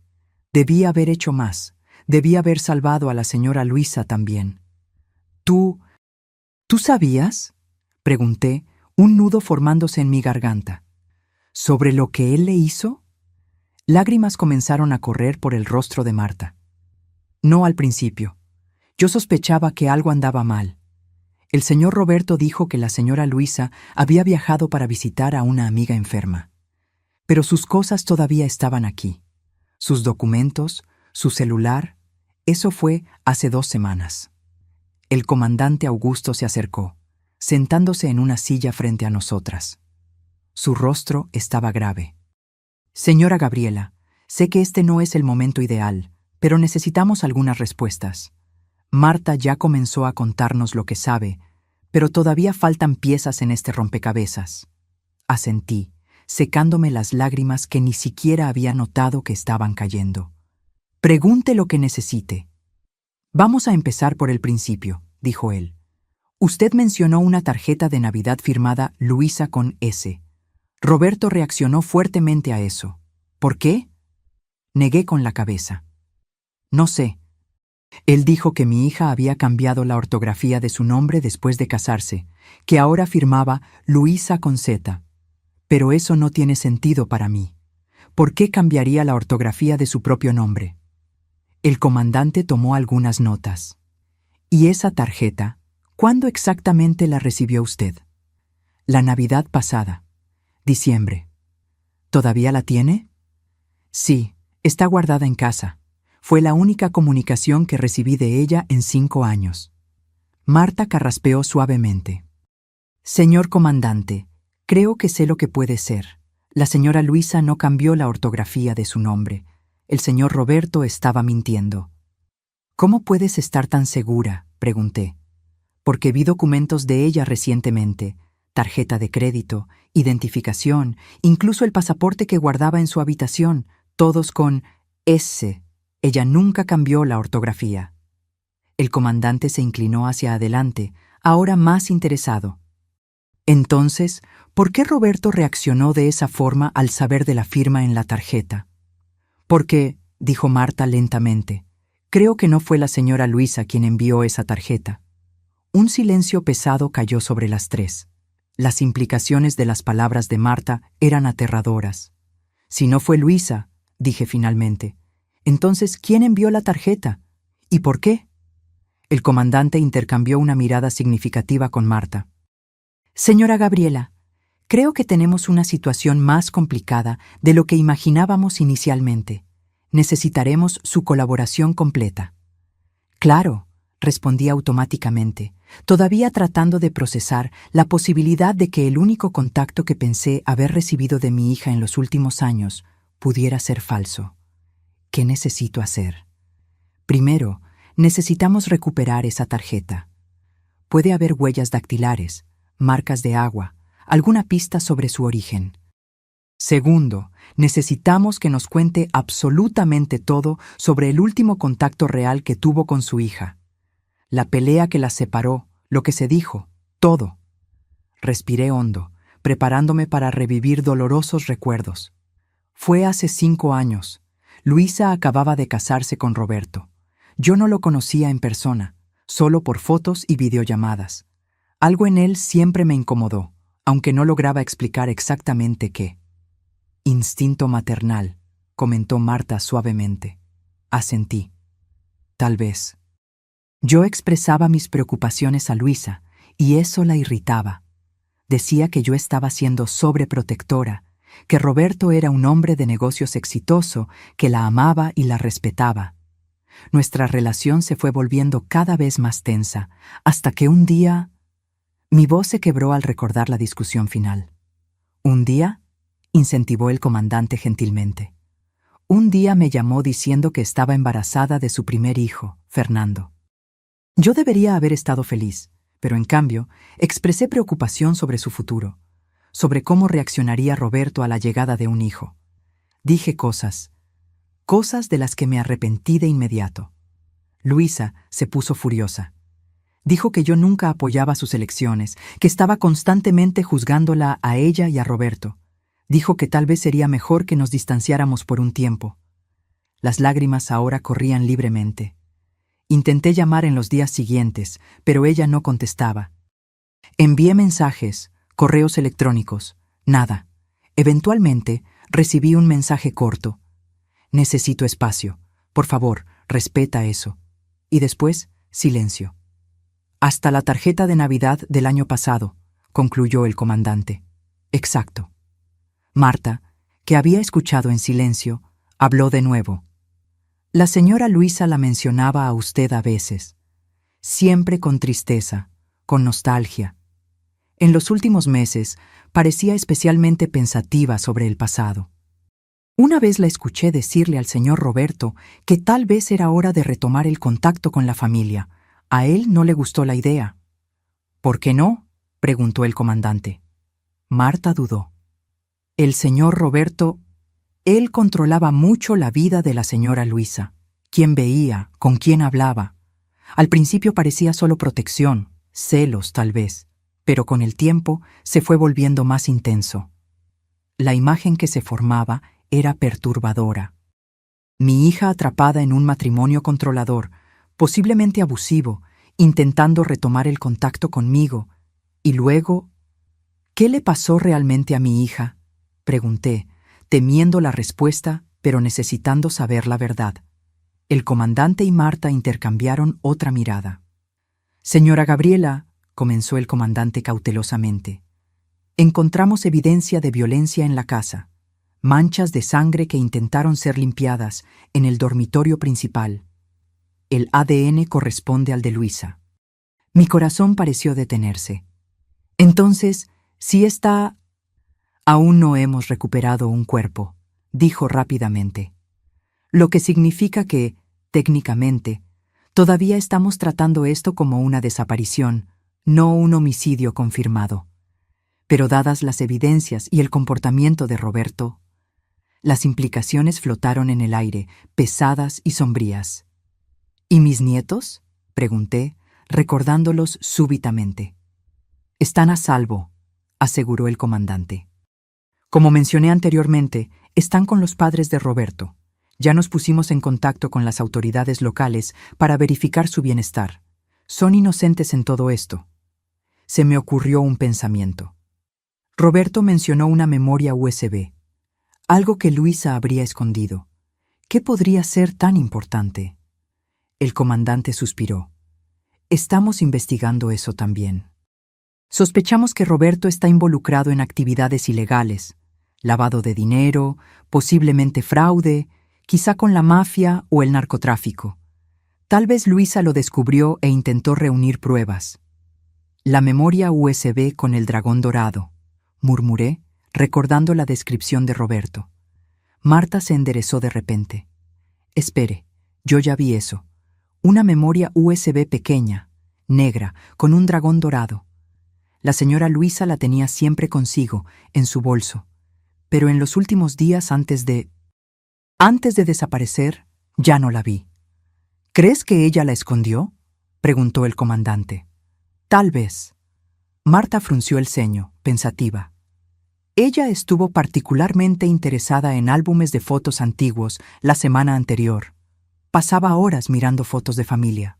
Debí haber hecho más. Debí haber salvado a la señora Luisa también. ¿Tú sabías?», pregunté, un nudo formándose en mi garganta. ¿Sobre lo que él le hizo? Lágrimas comenzaron a correr por el rostro de Marta. No al principio. Yo sospechaba que algo andaba mal. El señor Roberto dijo que la señora Luisa había viajado para visitar a una amiga enferma. Pero sus cosas todavía estaban aquí. Sus documentos, su celular. Eso fue hace 2 semanas. El comandante Augusto se acercó, sentándose en una silla frente a nosotras. Su rostro estaba grave. «Señora Gabriela, sé que este no es el momento ideal, pero necesitamos algunas respuestas. Marta ya comenzó a contarnos lo que sabe, pero todavía faltan piezas en este rompecabezas». Asentí, secándome las lágrimas que ni siquiera había notado que estaban cayendo. «Pregunte lo que necesite». «Vamos a empezar por el principio», dijo él. «Usted mencionó una tarjeta de Navidad firmada Luisa con S. Roberto reaccionó fuertemente a eso. ¿Por qué?». Negué con la cabeza. «No sé. Él dijo que mi hija había cambiado la ortografía de su nombre después de casarse, que ahora firmaba Luisa con Z. Pero eso no tiene sentido para mí. ¿Por qué cambiaría la ortografía de su propio nombre?». El comandante tomó algunas notas. «¿Y esa tarjeta, cuándo exactamente la recibió usted?». «La Navidad pasada. Diciembre». «¿Todavía la tiene?». «Sí, está guardada en casa. Fue la única comunicación que recibí de ella en 5 años». Marta carraspeó suavemente. «Señor comandante, creo que sé lo que puede ser. La señora Luisa no cambió la ortografía de su nombre. El señor Roberto estaba mintiendo». «¿Cómo puedes estar tan segura?», pregunté. «Porque vi documentos de ella recientemente, tarjeta de crédito, identificación, incluso el pasaporte que guardaba en su habitación, todos con S. Ella nunca cambió la ortografía». El comandante se inclinó hacia adelante, ahora más interesado. «Entonces, ¿por qué Roberto reaccionó de esa forma al saber de la firma en la tarjeta?». «Porque», dijo Marta lentamente, «creo que no fue la señora Luisa quien envió esa tarjeta». Un silencio pesado cayó sobre las 3. Las implicaciones de las palabras de Marta eran aterradoras. «Si no fue Luisa», dije finalmente, «entonces, ¿quién envió la tarjeta? ¿Y por qué?». El comandante intercambió una mirada significativa con Marta. «Señora Gabriela, creo que tenemos una situación más complicada de lo que imaginábamos inicialmente. Necesitaremos su colaboración completa». «Claro», respondí automáticamente, todavía tratando de procesar la posibilidad de que el único contacto que pensé haber recibido de mi hija en los últimos años pudiera ser falso. ¿Qué necesito hacer? Primero, necesitamos recuperar esa tarjeta. Puede haber huellas dactilares, marcas de agua, alguna pista sobre su origen. Segundo, necesitamos que nos cuente absolutamente todo sobre el último contacto real que tuvo con su hija. La pelea que las separó, lo que se dijo, todo. Respiré hondo, preparándome para revivir dolorosos recuerdos. Fue hace 5 años. Luisa acababa de casarse con Roberto. Yo no lo conocía en persona, solo por fotos y videollamadas. Algo en él siempre me incomodó, aunque no lograba explicar exactamente qué. «Instinto maternal», comentó Marta suavemente. Asentí. «Tal vez». Yo expresaba mis preocupaciones a Luisa, y eso la irritaba. Decía que yo estaba siendo sobreprotectora, que Roberto era un hombre de negocios exitoso, que la amaba y la respetaba. Nuestra relación se fue volviendo cada vez más tensa, hasta que un día... Mi voz se quebró al recordar la discusión final. «¿Un día?», incentivó el comandante gentilmente. «Un día me llamó diciendo que estaba embarazada de su primer hijo, Fernando. Yo debería haber estado feliz, pero en cambio expresé preocupación sobre su futuro, sobre cómo reaccionaría Roberto a la llegada de un hijo. Dije cosas de las que me arrepentí de inmediato. Luisa se puso furiosa. Dijo que yo nunca apoyaba sus elecciones, que estaba constantemente juzgándola a ella y a Roberto. Dijo que tal vez sería mejor que nos distanciáramos por un tiempo. Las lágrimas ahora corrían libremente. Intenté llamar en los días siguientes, pero ella no contestaba. Envié mensajes, correos electrónicos, nada. Eventualmente, recibí un mensaje corto. Necesito espacio. Por favor, respeta eso. Y después, silencio. Hasta la tarjeta de Navidad del año pasado, concluyó el comandante. Exacto. Marta, que había escuchado en silencio, habló de nuevo. La señora Luisa la mencionaba a usted a veces, siempre con tristeza, con nostalgia. En los últimos meses parecía especialmente pensativa sobre el pasado. Una vez la escuché decirle al señor Roberto que tal vez era hora de retomar el contacto con la familia. A él no le gustó la idea. ¿Por qué no?, preguntó el comandante. Marta dudó. El señor Roberto, él controlaba mucho la vida de la señora Luisa. Quién veía, con quién hablaba. Al principio parecía solo protección, celos tal vez, pero con el tiempo se fue volviendo más intenso. La imagen que se formaba era perturbadora. Mi hija atrapada en un matrimonio controlador, posiblemente abusivo, intentando retomar el contacto conmigo, y luego... ¿Qué le pasó realmente a mi hija?, pregunté, temiendo la respuesta, pero necesitando saber la verdad. El comandante y Marta intercambiaron otra mirada. Señora Gabriela, comenzó el comandante cautelosamente, encontramos evidencia de violencia en la casa, manchas de sangre que intentaron ser limpiadas en el dormitorio principal. El ADN corresponde al de Luisa. Mi corazón pareció detenerse. Entonces, si está... Aún no hemos recuperado un cuerpo, dijo rápidamente. Lo que significa que, técnicamente, todavía estamos tratando esto como una desaparición, no un homicidio confirmado. Pero dadas las evidencias y el comportamiento de Roberto, las implicaciones flotaron en el aire, pesadas y sombrías. ¿Y mis nietos?, pregunté, recordándolos súbitamente. Están a salvo, aseguró el comandante. Como mencioné anteriormente, están con los padres de Roberto. Ya nos pusimos en contacto con las autoridades locales para verificar su bienestar. Son inocentes en todo esto. Se me ocurrió un pensamiento. Roberto mencionó una memoria USB, algo que Luisa habría escondido. ¿Qué podría ser tan importante? El comandante suspiró. Estamos investigando eso también. Sospechamos que Roberto está involucrado en actividades ilegales, lavado de dinero, posiblemente fraude, quizá con la mafia o el narcotráfico. Tal vez Luisa lo descubrió e intentó reunir pruebas. La memoria USB con el dragón dorado, murmuré, recordando la descripción de Roberto. Marta se enderezó de repente. Espere, yo ya vi eso. Una memoria USB pequeña, negra, con un dragón dorado. La señora Luisa la tenía siempre consigo, en su bolso. Pero en los últimos días antes de desaparecer, ya no la vi. ¿Crees que ella la escondió?, preguntó el comandante. Tal vez. Marta frunció el ceño, pensativa. Ella estuvo particularmente interesada en álbumes de fotos antiguos la semana anterior. Pasaba horas mirando fotos de familia.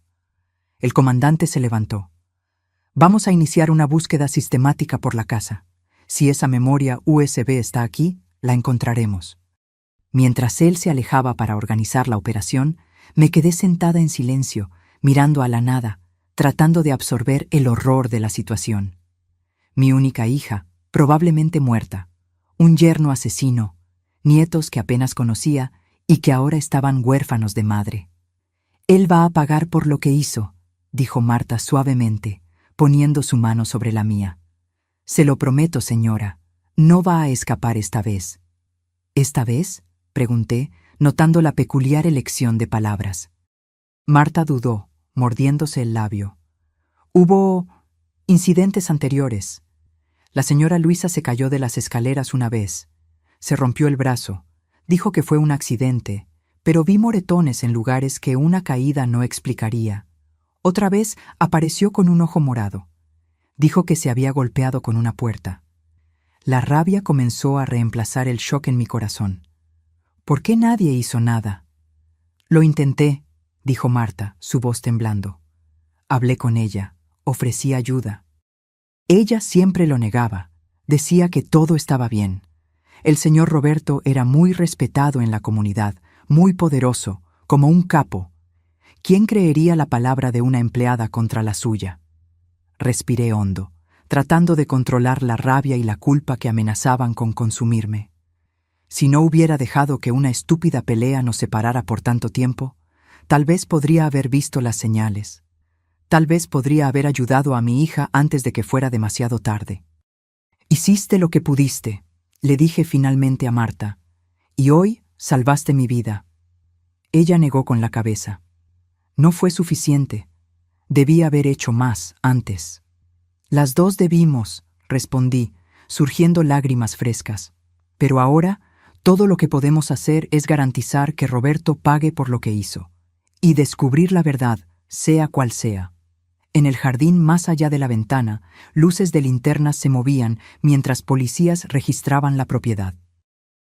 El comandante se levantó. Vamos a iniciar una búsqueda sistemática por la casa. Si esa memoria USB está aquí, la encontraremos. Mientras él se alejaba para organizar la operación, me quedé sentada en silencio, mirando a la nada, tratando de absorber el horror de la situación. Mi única hija, probablemente muerta, un yerno asesino, nietos que apenas conocía y que ahora estaban huérfanos de madre. Él va a pagar por lo que hizo, dijo Marta suavemente, poniendo su mano sobre la mía. Se lo prometo, señora, no va a escapar esta vez. ¿Esta vez?, pregunté, notando la peculiar elección de palabras. Marta dudó, mordiéndose el labio. Hubo incidentes anteriores. La señora Luisa se cayó de las escaleras una vez. Se rompió el brazo. Dijo que fue un accidente, pero vi moretones en lugares que una caída no explicaría. Otra vez apareció con un ojo morado. Dijo que se había golpeado con una puerta. La rabia comenzó a reemplazar el shock en mi corazón. ¿Por qué nadie hizo nada? Lo intenté, dijo Marta, su voz temblando. Hablé con ella, ofrecí ayuda. Ella siempre lo negaba, decía que todo estaba bien. El señor Roberto era muy respetado en la comunidad, muy poderoso, como un capo. ¿Quién creería la palabra de una empleada contra la suya? Respiré hondo, tratando de controlar la rabia y la culpa que amenazaban con consumirme. Si no hubiera dejado que una estúpida pelea nos separara por tanto tiempo, tal vez podría haber visto las señales. Tal vez podría haber ayudado a mi hija antes de que fuera demasiado tarde. Hiciste lo que pudiste, le dije finalmente a Marta, y hoy salvaste mi vida. Ella negó con la cabeza. No fue suficiente. Debí haber hecho más antes. Las dos debimos, respondí, surgiendo lágrimas frescas. Pero ahora, todo lo que podemos hacer es garantizar que Roberto pague por lo que hizo, y descubrir la verdad, sea cual sea. En el jardín más allá de la ventana, luces de linternas se movían mientras policías registraban la propiedad.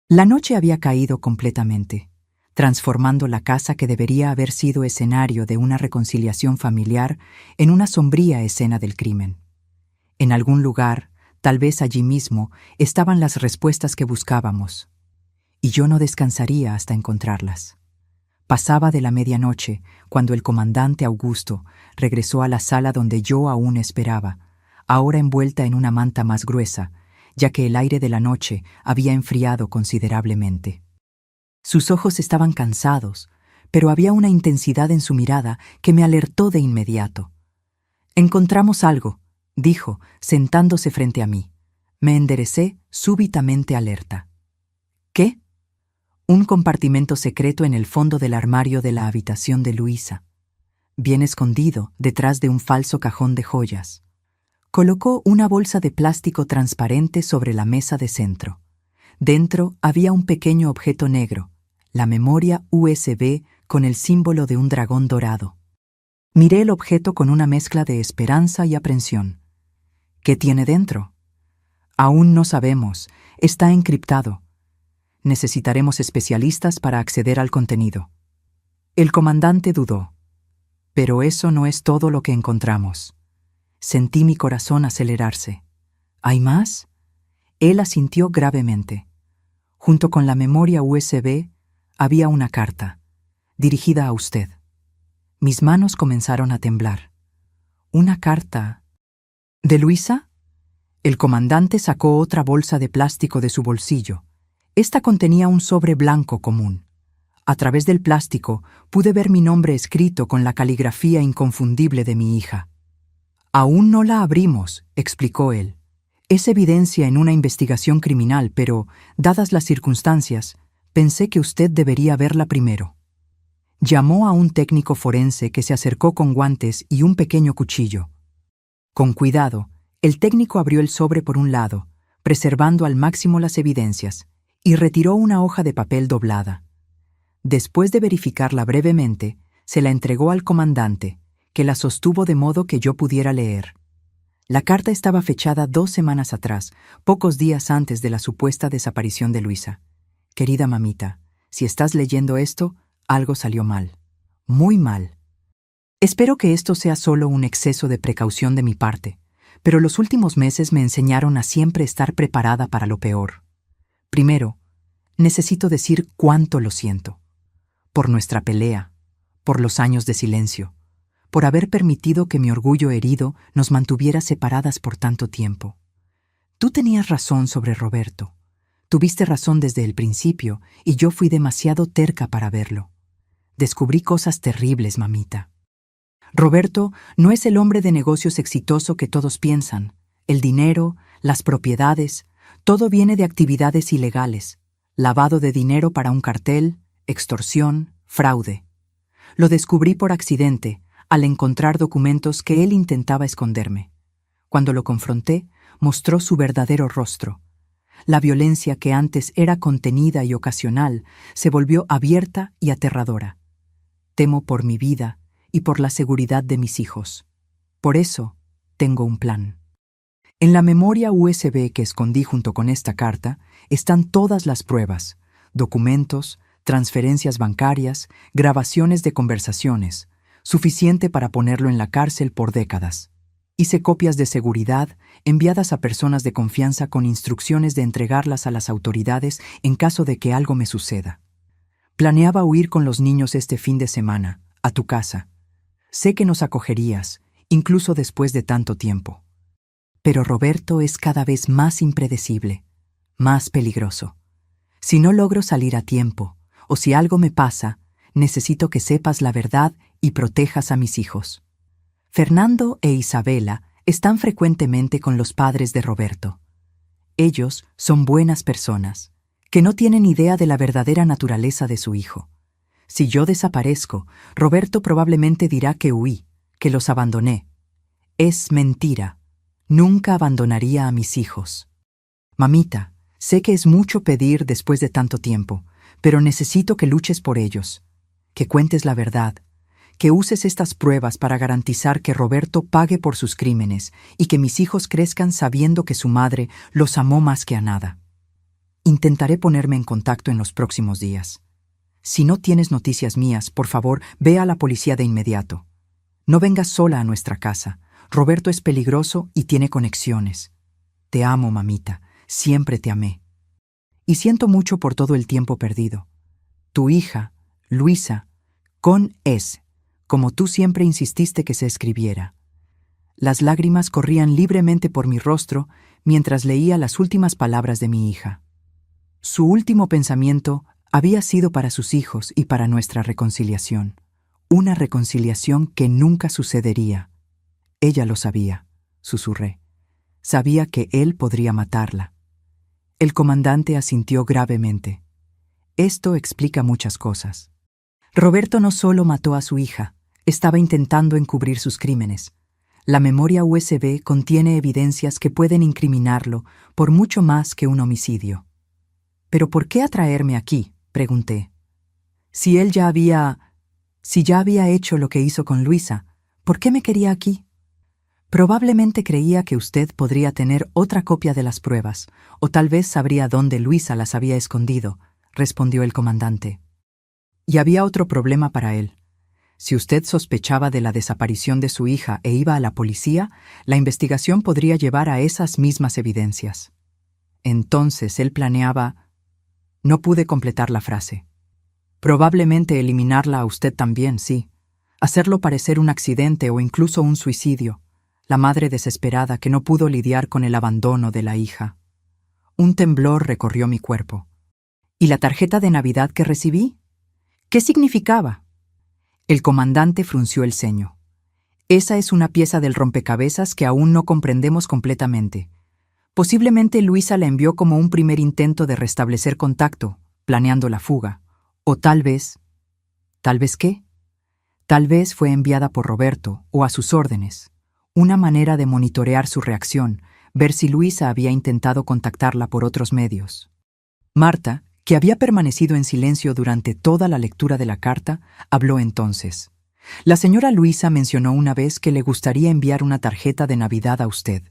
La noche había caído completamente, transformando la casa que debería haber sido escenario de una reconciliación familiar en una sombría escena del crimen. En algún lugar, tal vez allí mismo, estaban las respuestas que buscábamos, y yo no descansaría hasta encontrarlas. Pasaba de la medianoche cuando el comandante Augusto regresó a la sala donde yo aún esperaba, ahora envuelta en una manta más gruesa, ya que el aire de la noche había enfriado considerablemente. Sus ojos estaban cansados, pero había una intensidad en su mirada que me alertó de inmediato. «Encontramos algo», dijo, sentándose frente a mí. Me enderecé súbitamente alerta. «¿Qué?» Un compartimento secreto en el fondo del armario de la habitación de Luisa, bien escondido detrás de un falso cajón de joyas. Colocó una bolsa de plástico transparente sobre la mesa de centro. Dentro había un pequeño objeto negro, la memoria USB con el símbolo de un dragón dorado. Miré el objeto con una mezcla de esperanza y aprensión. ¿Qué tiene dentro? Aún no sabemos, está encriptado. Necesitaremos especialistas para acceder al contenido. El comandante dudó. Pero eso no es todo lo que encontramos. Sentí mi corazón acelerarse. ¿Hay más? Él asintió gravemente. Junto con la memoria USB había una carta, dirigida a usted. Mis manos comenzaron a temblar. ¿Una carta? ¿De Luisa? El comandante sacó otra bolsa de plástico de su bolsillo. Esta contenía un sobre blanco común. A través del plástico pude ver mi nombre escrito con la caligrafía inconfundible de mi hija. «Aún no la abrimos», explicó él. «Es evidencia en una investigación criminal, pero, dadas las circunstancias, pensé que usted debería verla primero». Llamó a un técnico forense que se acercó con guantes y un pequeño cuchillo. Con cuidado, el técnico abrió el sobre por un lado, preservando al máximo las evidencias, y retiró una hoja de papel doblada. Después de verificarla brevemente, se la entregó al comandante, que la sostuvo de modo que yo pudiera leer. La carta estaba fechada 2 semanas atrás, pocos días antes de la supuesta desaparición de Luisa. «Querida mamita, si estás leyendo esto, algo salió mal. Muy mal. Espero que esto sea solo un exceso de precaución de mi parte, pero los últimos meses me enseñaron a siempre estar preparada para lo peor. Primero, necesito decir cuánto lo siento. Por nuestra pelea, por los años de silencio, por haber permitido que mi orgullo herido nos mantuviera separadas por tanto tiempo. Tú tenías razón sobre Roberto. Tuviste razón desde el principio y yo fui demasiado terca para verlo. Descubrí cosas terribles, mamita. Roberto no es el hombre de negocios exitoso que todos piensan. El dinero, las propiedades, todo viene de actividades ilegales. Lavado de dinero para un cartel, extorsión, fraude. Lo descubrí por accidente, al encontrar documentos que él intentaba esconderme. Cuando lo confronté, mostró su verdadero rostro. La violencia que antes era contenida y ocasional se volvió abierta y aterradora. Temo por mi vida y por la seguridad de mis hijos. Por eso, tengo un plan. En la memoria USB que escondí junto con esta carta están todas las pruebas, documentos, transferencias bancarias, grabaciones de conversaciones, suficiente para ponerlo en la cárcel por décadas. Hice copias de seguridad enviadas a personas de confianza con instrucciones de entregarlas a las autoridades en caso de que algo me suceda. Planeaba huir con los niños este fin de semana, a tu casa. Sé que nos acogerías, incluso después de tanto tiempo. Pero Roberto es cada vez más impredecible, más peligroso. Si no logro salir a tiempo, o si algo me pasa, necesito que sepas la verdad y protejas a mis hijos. Fernando e Isabela están frecuentemente con los padres de Roberto. Ellos son buenas personas, que no tienen idea de la verdadera naturaleza de su hijo. Si yo desaparezco, Roberto probablemente dirá que huí, que los abandoné. Es mentira. Nunca abandonaría a mis hijos. Mamita, sé que es mucho pedir después de tanto tiempo, pero necesito que luches por ellos, que cuentes la verdad, que uses estas pruebas para garantizar que Roberto pague por sus crímenes y que mis hijos crezcan sabiendo que su madre los amó más que a nada. Intentaré ponerme en contacto en los próximos días. Si no tienes noticias mías, por favor, ve a la policía de inmediato. No vengas sola a nuestra casa. Roberto es peligroso y tiene conexiones. Te amo, mamita. Siempre te amé. Y siento mucho por todo el tiempo perdido. Tu hija, Luisa, con S, como tú siempre insististe que se escribiera. Las lágrimas corrían libremente por mi rostro mientras leía las últimas palabras de mi hija. Su último pensamiento había sido para sus hijos y para nuestra reconciliación. Una reconciliación que nunca sucedería. Ella lo sabía, susurré. Sabía que él podría matarla. El comandante asintió gravemente. Esto explica muchas cosas. Roberto no solo mató a su hija, estaba intentando encubrir sus crímenes. La memoria USB contiene evidencias que pueden incriminarlo por mucho más que un homicidio. ¿Pero por qué atraerme aquí?, pregunté. Si ya había hecho lo que hizo con Luisa, ¿por qué me quería aquí? Probablemente creía que usted podría tener otra copia de las pruebas, o tal vez sabría dónde Luisa las había escondido, respondió el comandante. Y había otro problema para él. Si usted sospechaba de la desaparición de su hija e iba a la policía, la investigación podría llevar a esas mismas evidencias. Entonces él planeaba... No pude completar la frase. Probablemente eliminarla a usted también, sí. Hacerlo parecer un accidente o incluso un suicidio. La madre desesperada que no pudo lidiar con el abandono de la hija. Un temblor recorrió mi cuerpo. ¿Y la tarjeta de Navidad que recibí? ¿Qué significaba? El comandante frunció el ceño. Esa es una pieza del rompecabezas que aún no comprendemos completamente. Posiblemente Luisa la envió como un primer intento de restablecer contacto, planeando la fuga. O tal vez... ¿Tal vez qué? Tal vez fue enviada por Roberto, o a sus órdenes. Una manera de monitorear su reacción, ver si Luisa había intentado contactarla por otros medios. Marta, que había permanecido en silencio durante toda la lectura de la carta, habló entonces. La señora Luisa mencionó una vez que le gustaría enviar una tarjeta de Navidad a usted.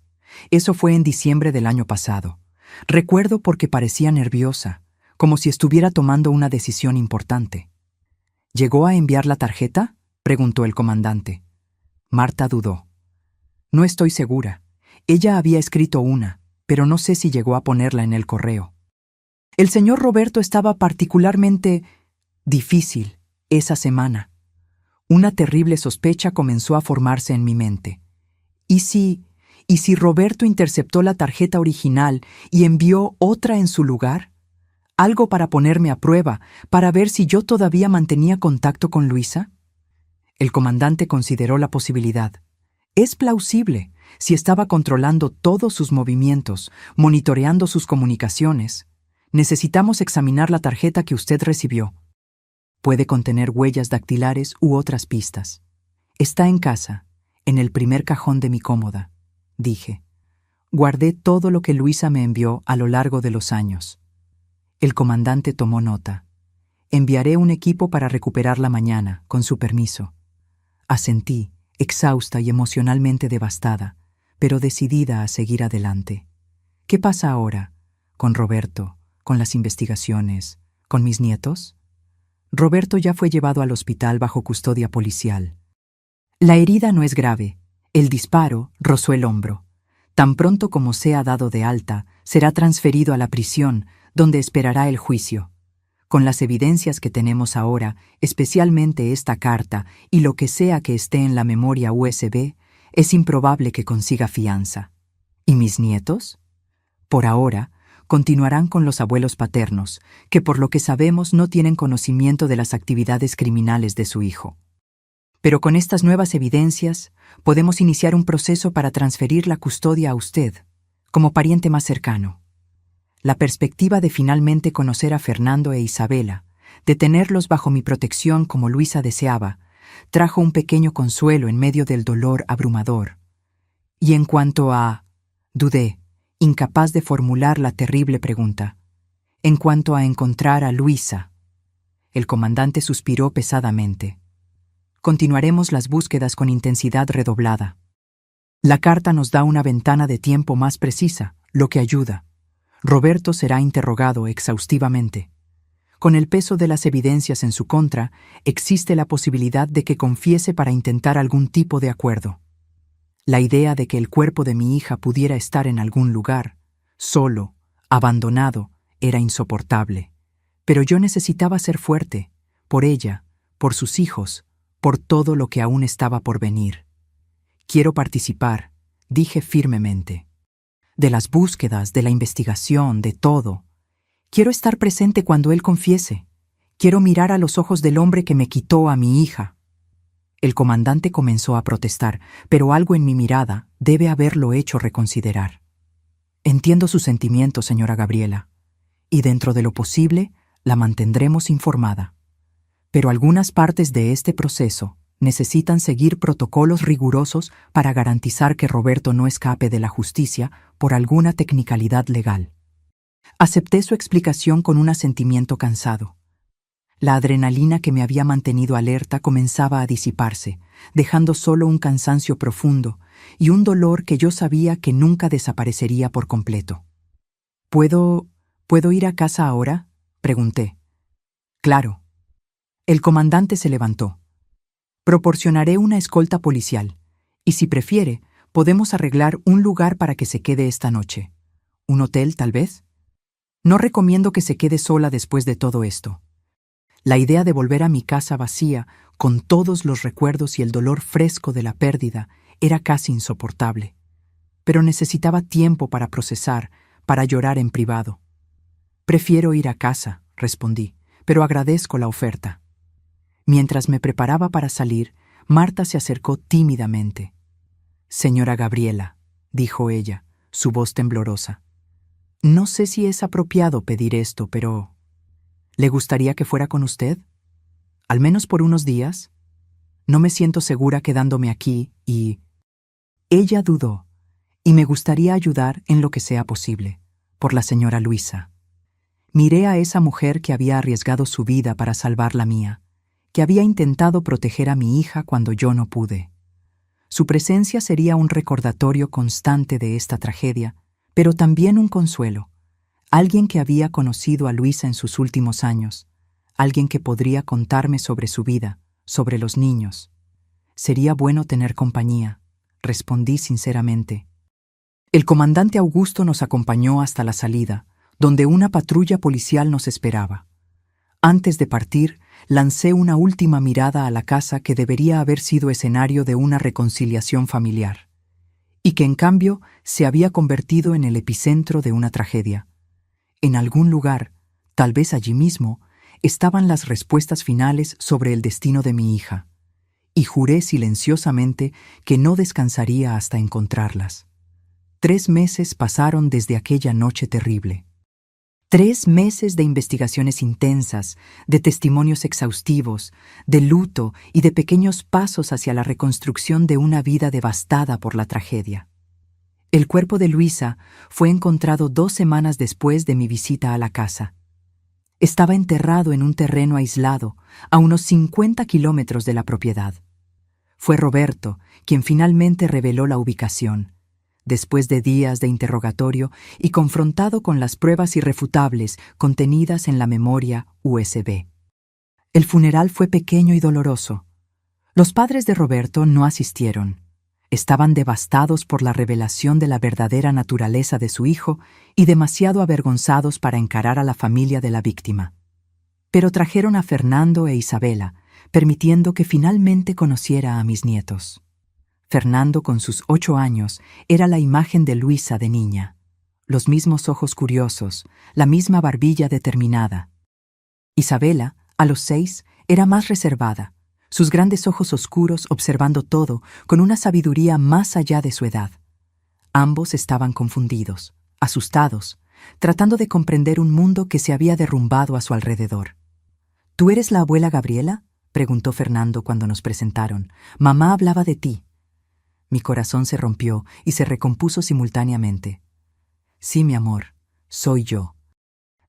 Eso fue en diciembre del año pasado. Recuerdo porque parecía nerviosa, como si estuviera tomando una decisión importante. ¿Llegó a enviar la tarjeta?, preguntó el comandante. Marta dudó. No estoy segura. Ella había escrito una, pero no sé si llegó a ponerla en el correo. El señor Roberto estaba particularmente difícil esa semana. Una terrible sospecha comenzó a formarse en mi mente. ¿Y si Roberto interceptó la tarjeta original y envió otra en su lugar? Algo para ponerme a prueba, para ver si yo todavía mantenía contacto con Luisa. El comandante consideró la posibilidad. Es plausible, si estaba controlando todos sus movimientos, monitoreando sus comunicaciones. Necesitamos examinar la tarjeta que usted recibió. Puede contener huellas dactilares u otras pistas. Está en casa, en el primer cajón de mi cómoda, dije. Guardé todo lo que Luisa me envió a lo largo de los años. El comandante tomó nota. Enviaré un equipo para recuperarla mañana, con su permiso. Asentí, exhausta y emocionalmente devastada, pero decidida a seguir adelante. ¿Qué pasa ahora? ¿Con Roberto? ¿Con las investigaciones? ¿Con mis nietos? Roberto ya fue llevado al hospital bajo custodia policial. La herida no es grave. El disparo rozó el hombro. Tan pronto como sea dado de alta, será transferido a la prisión, donde esperará el juicio. Con las evidencias que tenemos ahora, especialmente esta carta y lo que sea que esté en la memoria USB, es improbable que consiga fianza. ¿Y mis nietos? Por ahora, continuarán con los abuelos paternos, que por lo que sabemos no tienen conocimiento de las actividades criminales de su hijo. Pero con estas nuevas evidencias, podemos iniciar un proceso para transferir la custodia a usted, como pariente más cercano. La perspectiva de finalmente conocer a Fernando e Isabela, de tenerlos bajo mi protección como Luisa deseaba, trajo un pequeño consuelo en medio del dolor abrumador. Y en cuanto a... dudé, incapaz de formular la terrible pregunta. En cuanto a encontrar a Luisa. El comandante suspiró pesadamente. Continuaremos las búsquedas con intensidad redoblada. La carta nos da una ventana de tiempo más precisa, lo que ayuda. Roberto será interrogado exhaustivamente. Con el peso de las evidencias en su contra, existe la posibilidad de que confiese para intentar algún tipo de acuerdo. La idea de que el cuerpo de mi hija pudiera estar en algún lugar, solo, abandonado, era insoportable. Pero yo necesitaba ser fuerte, por ella, por sus hijos, por todo lo que aún estaba por venir. Quiero participar, dije firmemente. De las búsquedas, de la investigación, de todo. Quiero estar presente cuando él confiese. Quiero mirar a los ojos del hombre que me quitó a mi hija. El comandante comenzó a protestar, pero algo en mi mirada debe haberlo hecho reconsiderar. Entiendo sus sentimientos, señora Gabriela, y dentro de lo posible, la mantendremos informada. Pero algunas partes de este proceso necesitan seguir protocolos rigurosos para garantizar que Roberto no escape de la justicia por alguna tecnicalidad legal. Acepté su explicación con un asentimiento cansado. La adrenalina que me había mantenido alerta comenzaba a disiparse, dejando solo un cansancio profundo y un dolor que yo sabía que nunca desaparecería por completo. ¿Puedo ir a casa ahora?, pregunté. Claro. El comandante se levantó. Proporcionaré una escolta policial, y si prefiere, podemos arreglar un lugar para que se quede esta noche. ¿Un hotel, tal vez? No recomiendo que se quede sola después de todo esto. La idea de volver a mi casa vacía, con todos los recuerdos y el dolor fresco de la pérdida, era casi insoportable. Pero necesitaba tiempo para procesar, para llorar en privado. Prefiero ir a casa, respondí, pero agradezco la oferta. Mientras me preparaba para salir, Marta se acercó tímidamente. «Señora Gabriela», dijo ella, su voz temblorosa. «No sé si es apropiado pedir esto, pero... ¿le gustaría que fuera con usted? ¿Al menos por unos días? No me siento segura quedándome aquí y...» Ella dudó, y me gustaría ayudar en lo que sea posible, por la señora Luisa. Miré a esa mujer que había arriesgado su vida para salvar la mía, que había intentado proteger a mi hija cuando yo no pude. Su presencia sería un recordatorio constante de esta tragedia, pero también un consuelo. Alguien que había conocido a Luisa en sus últimos años, alguien que podría contarme sobre su vida, sobre los niños. Sería bueno tener compañía, respondí sinceramente. El comandante Augusto nos acompañó hasta la salida, donde una patrulla policial nos esperaba. Antes de partir, lancé una última mirada a la casa que debería haber sido escenario de una reconciliación familiar, y que en cambio se había convertido en el epicentro de una tragedia. En algún lugar, tal vez allí mismo, estaban las respuestas finales sobre el destino de mi hija, y juré silenciosamente que no descansaría hasta encontrarlas. 3 meses pasaron desde aquella noche terrible. 3 meses de investigaciones intensas, de testimonios exhaustivos, de luto y de pequeños pasos hacia la reconstrucción de una vida devastada por la tragedia. El cuerpo de Luisa fue encontrado 2 semanas después de mi visita a la casa. Estaba enterrado en un terreno aislado, a unos 50 kilómetros de la propiedad. Fue Roberto quien finalmente reveló la ubicación, después de días de interrogatorio y confrontado con las pruebas irrefutables contenidas en la memoria USB. El funeral fue pequeño y doloroso. Los padres de Roberto no asistieron. Estaban devastados por la revelación de la verdadera naturaleza de su hijo y demasiado avergonzados para encarar a la familia de la víctima. Pero trajeron a Fernando e Isabela, permitiendo que finalmente conociera a mis nietos. Fernando, con sus 8 años, era la imagen de Luisa de niña. Los mismos ojos curiosos, la misma barbilla determinada. Isabela, a los 6, era más reservada, sus grandes ojos oscuros observando todo con una sabiduría más allá de su edad. Ambos estaban confundidos, asustados, tratando de comprender un mundo que se había derrumbado a su alrededor. ¿Tú eres la abuela Gabriela?, preguntó Fernando cuando nos presentaron. Mamá hablaba de ti. Mi corazón se rompió y se recompuso simultáneamente. Sí, mi amor, soy yo.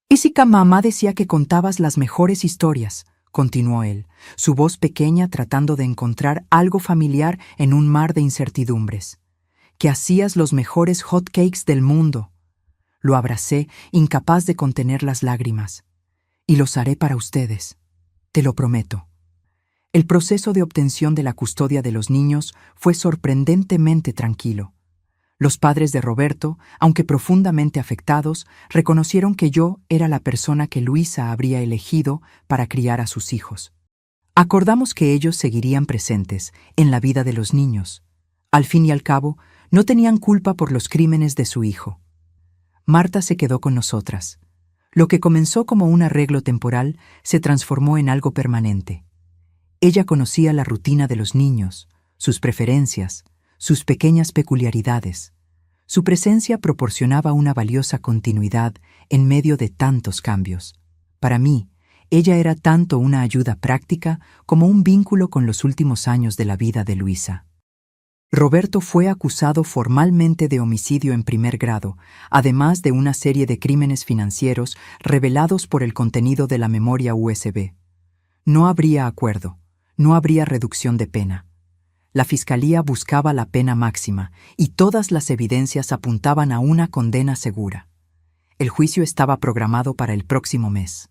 Jessica, mamá decía que contabas las mejores historias, continuó él, su voz pequeña tratando de encontrar algo familiar en un mar de incertidumbres. Que hacías los mejores hot cakes del mundo. Lo abracé, incapaz de contener las lágrimas. Y los haré para ustedes. Te lo prometo. El proceso de obtención de la custodia de los niños fue sorprendentemente tranquilo. Los padres de Roberto, aunque profundamente afectados, reconocieron que yo era la persona que Luisa habría elegido para criar a sus hijos. Acordamos que ellos seguirían presentes en la vida de los niños. Al fin y al cabo, no tenían culpa por los crímenes de su hijo. Marta se quedó con nosotras. Lo que comenzó como un arreglo temporal se transformó en algo permanente. Ella conocía la rutina de los niños, sus preferencias, sus pequeñas peculiaridades. Su presencia proporcionaba una valiosa continuidad en medio de tantos cambios. Para mí, ella era tanto una ayuda práctica como un vínculo con los últimos años de la vida de Luisa. Roberto fue acusado formalmente de homicidio en primer grado, además de una serie de crímenes financieros revelados por el contenido de la memoria USB. No habría acuerdo, no habría reducción de pena. La fiscalía buscaba la pena máxima y todas las evidencias apuntaban a una condena segura. El juicio estaba programado para el próximo mes.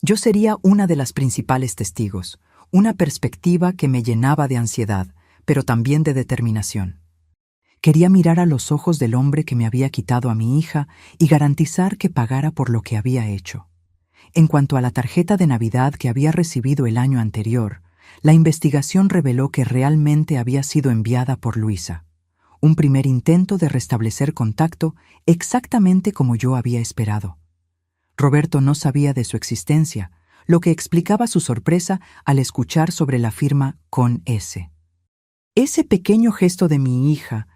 Yo sería una de las principales testigos, una perspectiva que me llenaba de ansiedad, pero también de determinación. Quería mirar a los ojos del hombre que me había quitado a mi hija y garantizar que pagara por lo que había hecho. En cuanto a la tarjeta de Navidad que había recibido el año anterior, la investigación reveló que realmente había sido enviada por Luisa. Un primer intento de restablecer contacto exactamente como yo había esperado. Roberto no sabía de su existencia, lo que explicaba su sorpresa al escuchar sobre la firma con S. Ese pequeño gesto de mi hija,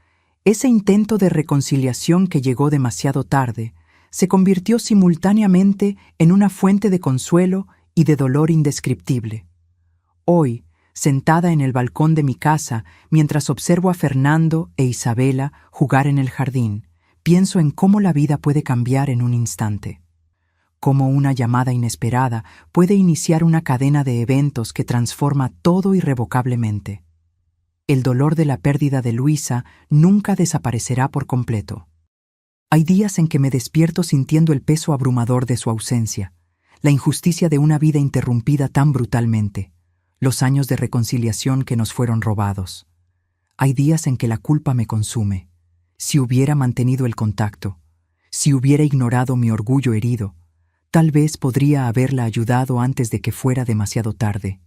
ese intento de reconciliación que llegó demasiado tarde, se convirtió simultáneamente en una fuente de consuelo y de dolor indescriptible. Hoy, sentada en el balcón de mi casa, mientras observo a Fernando e Isabela jugar en el jardín, pienso en cómo la vida puede cambiar en un instante. Cómo una llamada inesperada puede iniciar una cadena de eventos que transforma todo irrevocablemente. El dolor de la pérdida de Luisa nunca desaparecerá por completo. Hay días en que me despierto sintiendo el peso abrumador de su ausencia, la injusticia de una vida interrumpida tan brutalmente, los años de reconciliación que nos fueron robados. Hay días en que la culpa me consume. Si hubiera mantenido el contacto, si hubiera ignorado mi orgullo herido, tal vez podría haberla ayudado antes de que fuera demasiado tarde.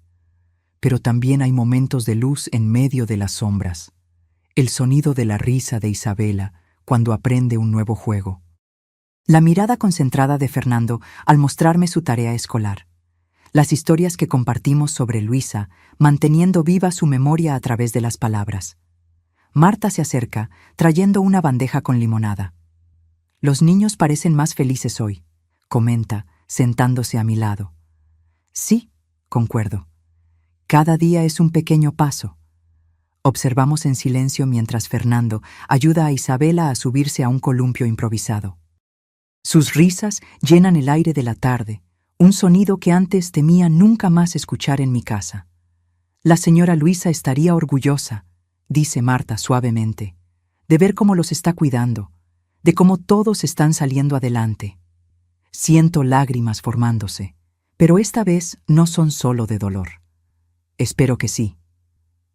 Pero también hay momentos de luz en medio de las sombras. El sonido de la risa de Isabela cuando aprende un nuevo juego. La mirada concentrada de Fernando al mostrarme su tarea escolar. Las historias que compartimos sobre Luisa, manteniendo viva su memoria a través de las palabras. Marta se acerca, trayendo una bandeja con limonada. Los niños parecen más felices hoy, comenta, sentándose a mi lado. Sí, concuerdo. Cada día es un pequeño paso. Observamos en silencio mientras Fernando ayuda a Isabela a subirse a un columpio improvisado. Sus risas llenan el aire de la tarde, un sonido que antes temía nunca más escuchar en mi casa. La señora Luisa estaría orgullosa, dice Marta suavemente, de ver cómo los está cuidando, de cómo todos están saliendo adelante. Siento lágrimas formándose, pero esta vez no son solo de dolor. Espero que sí.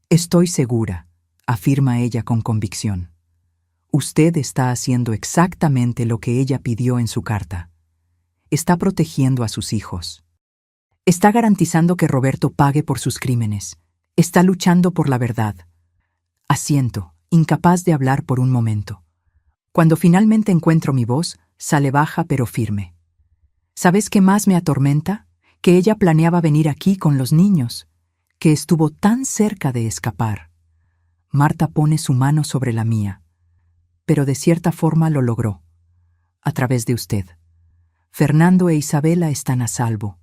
Estoy segura, afirma ella con convicción. Usted está haciendo exactamente lo que ella pidió en su carta. Está protegiendo a sus hijos. Está garantizando que Roberto pague por sus crímenes. Está luchando por la verdad. Asiento, incapaz de hablar por un momento. Cuando finalmente encuentro mi voz, sale baja pero firme. ¿Sabes qué más me atormenta? Que ella planeaba venir aquí con los niños, que estuvo tan cerca de escapar. Marta pone su mano sobre la mía, pero de cierta forma lo logró, a través de usted. Fernando e Isabela están a salvo.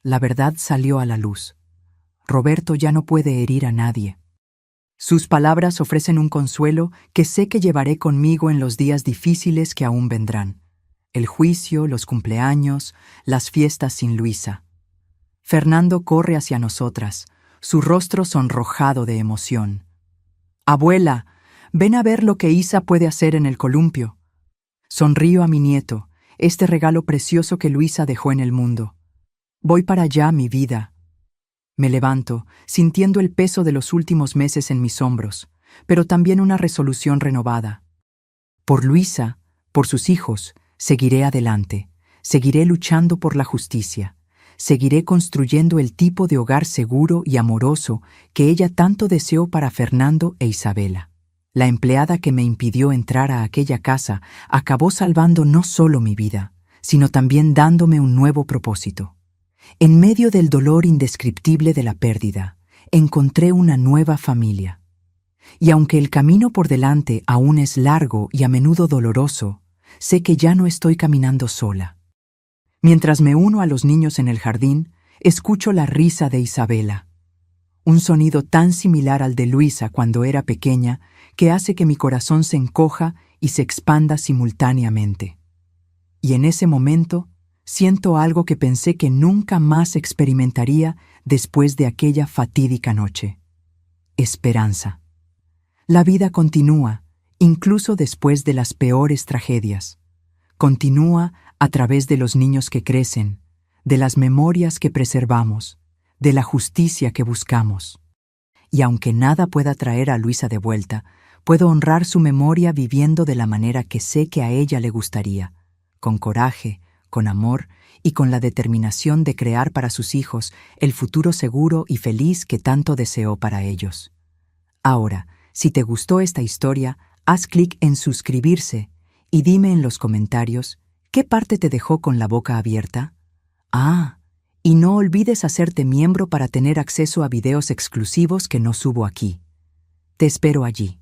La verdad salió a la luz. Roberto ya no puede herir a nadie. Sus palabras ofrecen un consuelo que sé que llevaré conmigo en los días difíciles que aún vendrán. El juicio, los cumpleaños, las fiestas sin Luisa. Fernando corre hacia nosotras, su rostro sonrojado de emoción. «Abuela, ven a ver lo que Isa puede hacer en el columpio». Sonrío a mi nieto, este regalo precioso que Luisa dejó en el mundo. «Voy para allá, mi vida». Me levanto, sintiendo el peso de los últimos meses en mis hombros, pero también una resolución renovada. Por Luisa, por sus hijos, seguiré adelante, seguiré luchando por la justicia. Seguiré construyendo el tipo de hogar seguro y amoroso que ella tanto deseó para Fernando e Isabela. La empleada que me impidió entrar a aquella casa acabó salvando no solo mi vida, sino también dándome un nuevo propósito. En medio del dolor indescriptible de la pérdida, encontré una nueva familia. Y aunque el camino por delante aún es largo y a menudo doloroso, sé que ya no estoy caminando sola. Mientras me uno a los niños en el jardín, escucho la risa de Isabela. Un sonido tan similar al de Luisa cuando era pequeña que hace que mi corazón se encoja y se expanda simultáneamente. Y en ese momento, siento algo que pensé que nunca más experimentaría después de aquella fatídica noche. Esperanza. La vida continúa, incluso después de las peores tragedias. Continúa a través de los niños que crecen, de las memorias que preservamos, de la justicia que buscamos. Y aunque nada pueda traer a Luisa de vuelta, puedo honrar su memoria viviendo de la manera que sé que a ella le gustaría, con coraje, con amor y con la determinación de crear para sus hijos el futuro seguro y feliz que tanto deseó para ellos. Ahora, si te gustó esta historia, haz clic en suscribirse y dime en los comentarios ¿qué parte te dejó con la boca abierta? Y no olvides hacerte miembro para tener acceso a videos exclusivos que no subo aquí. Te espero allí.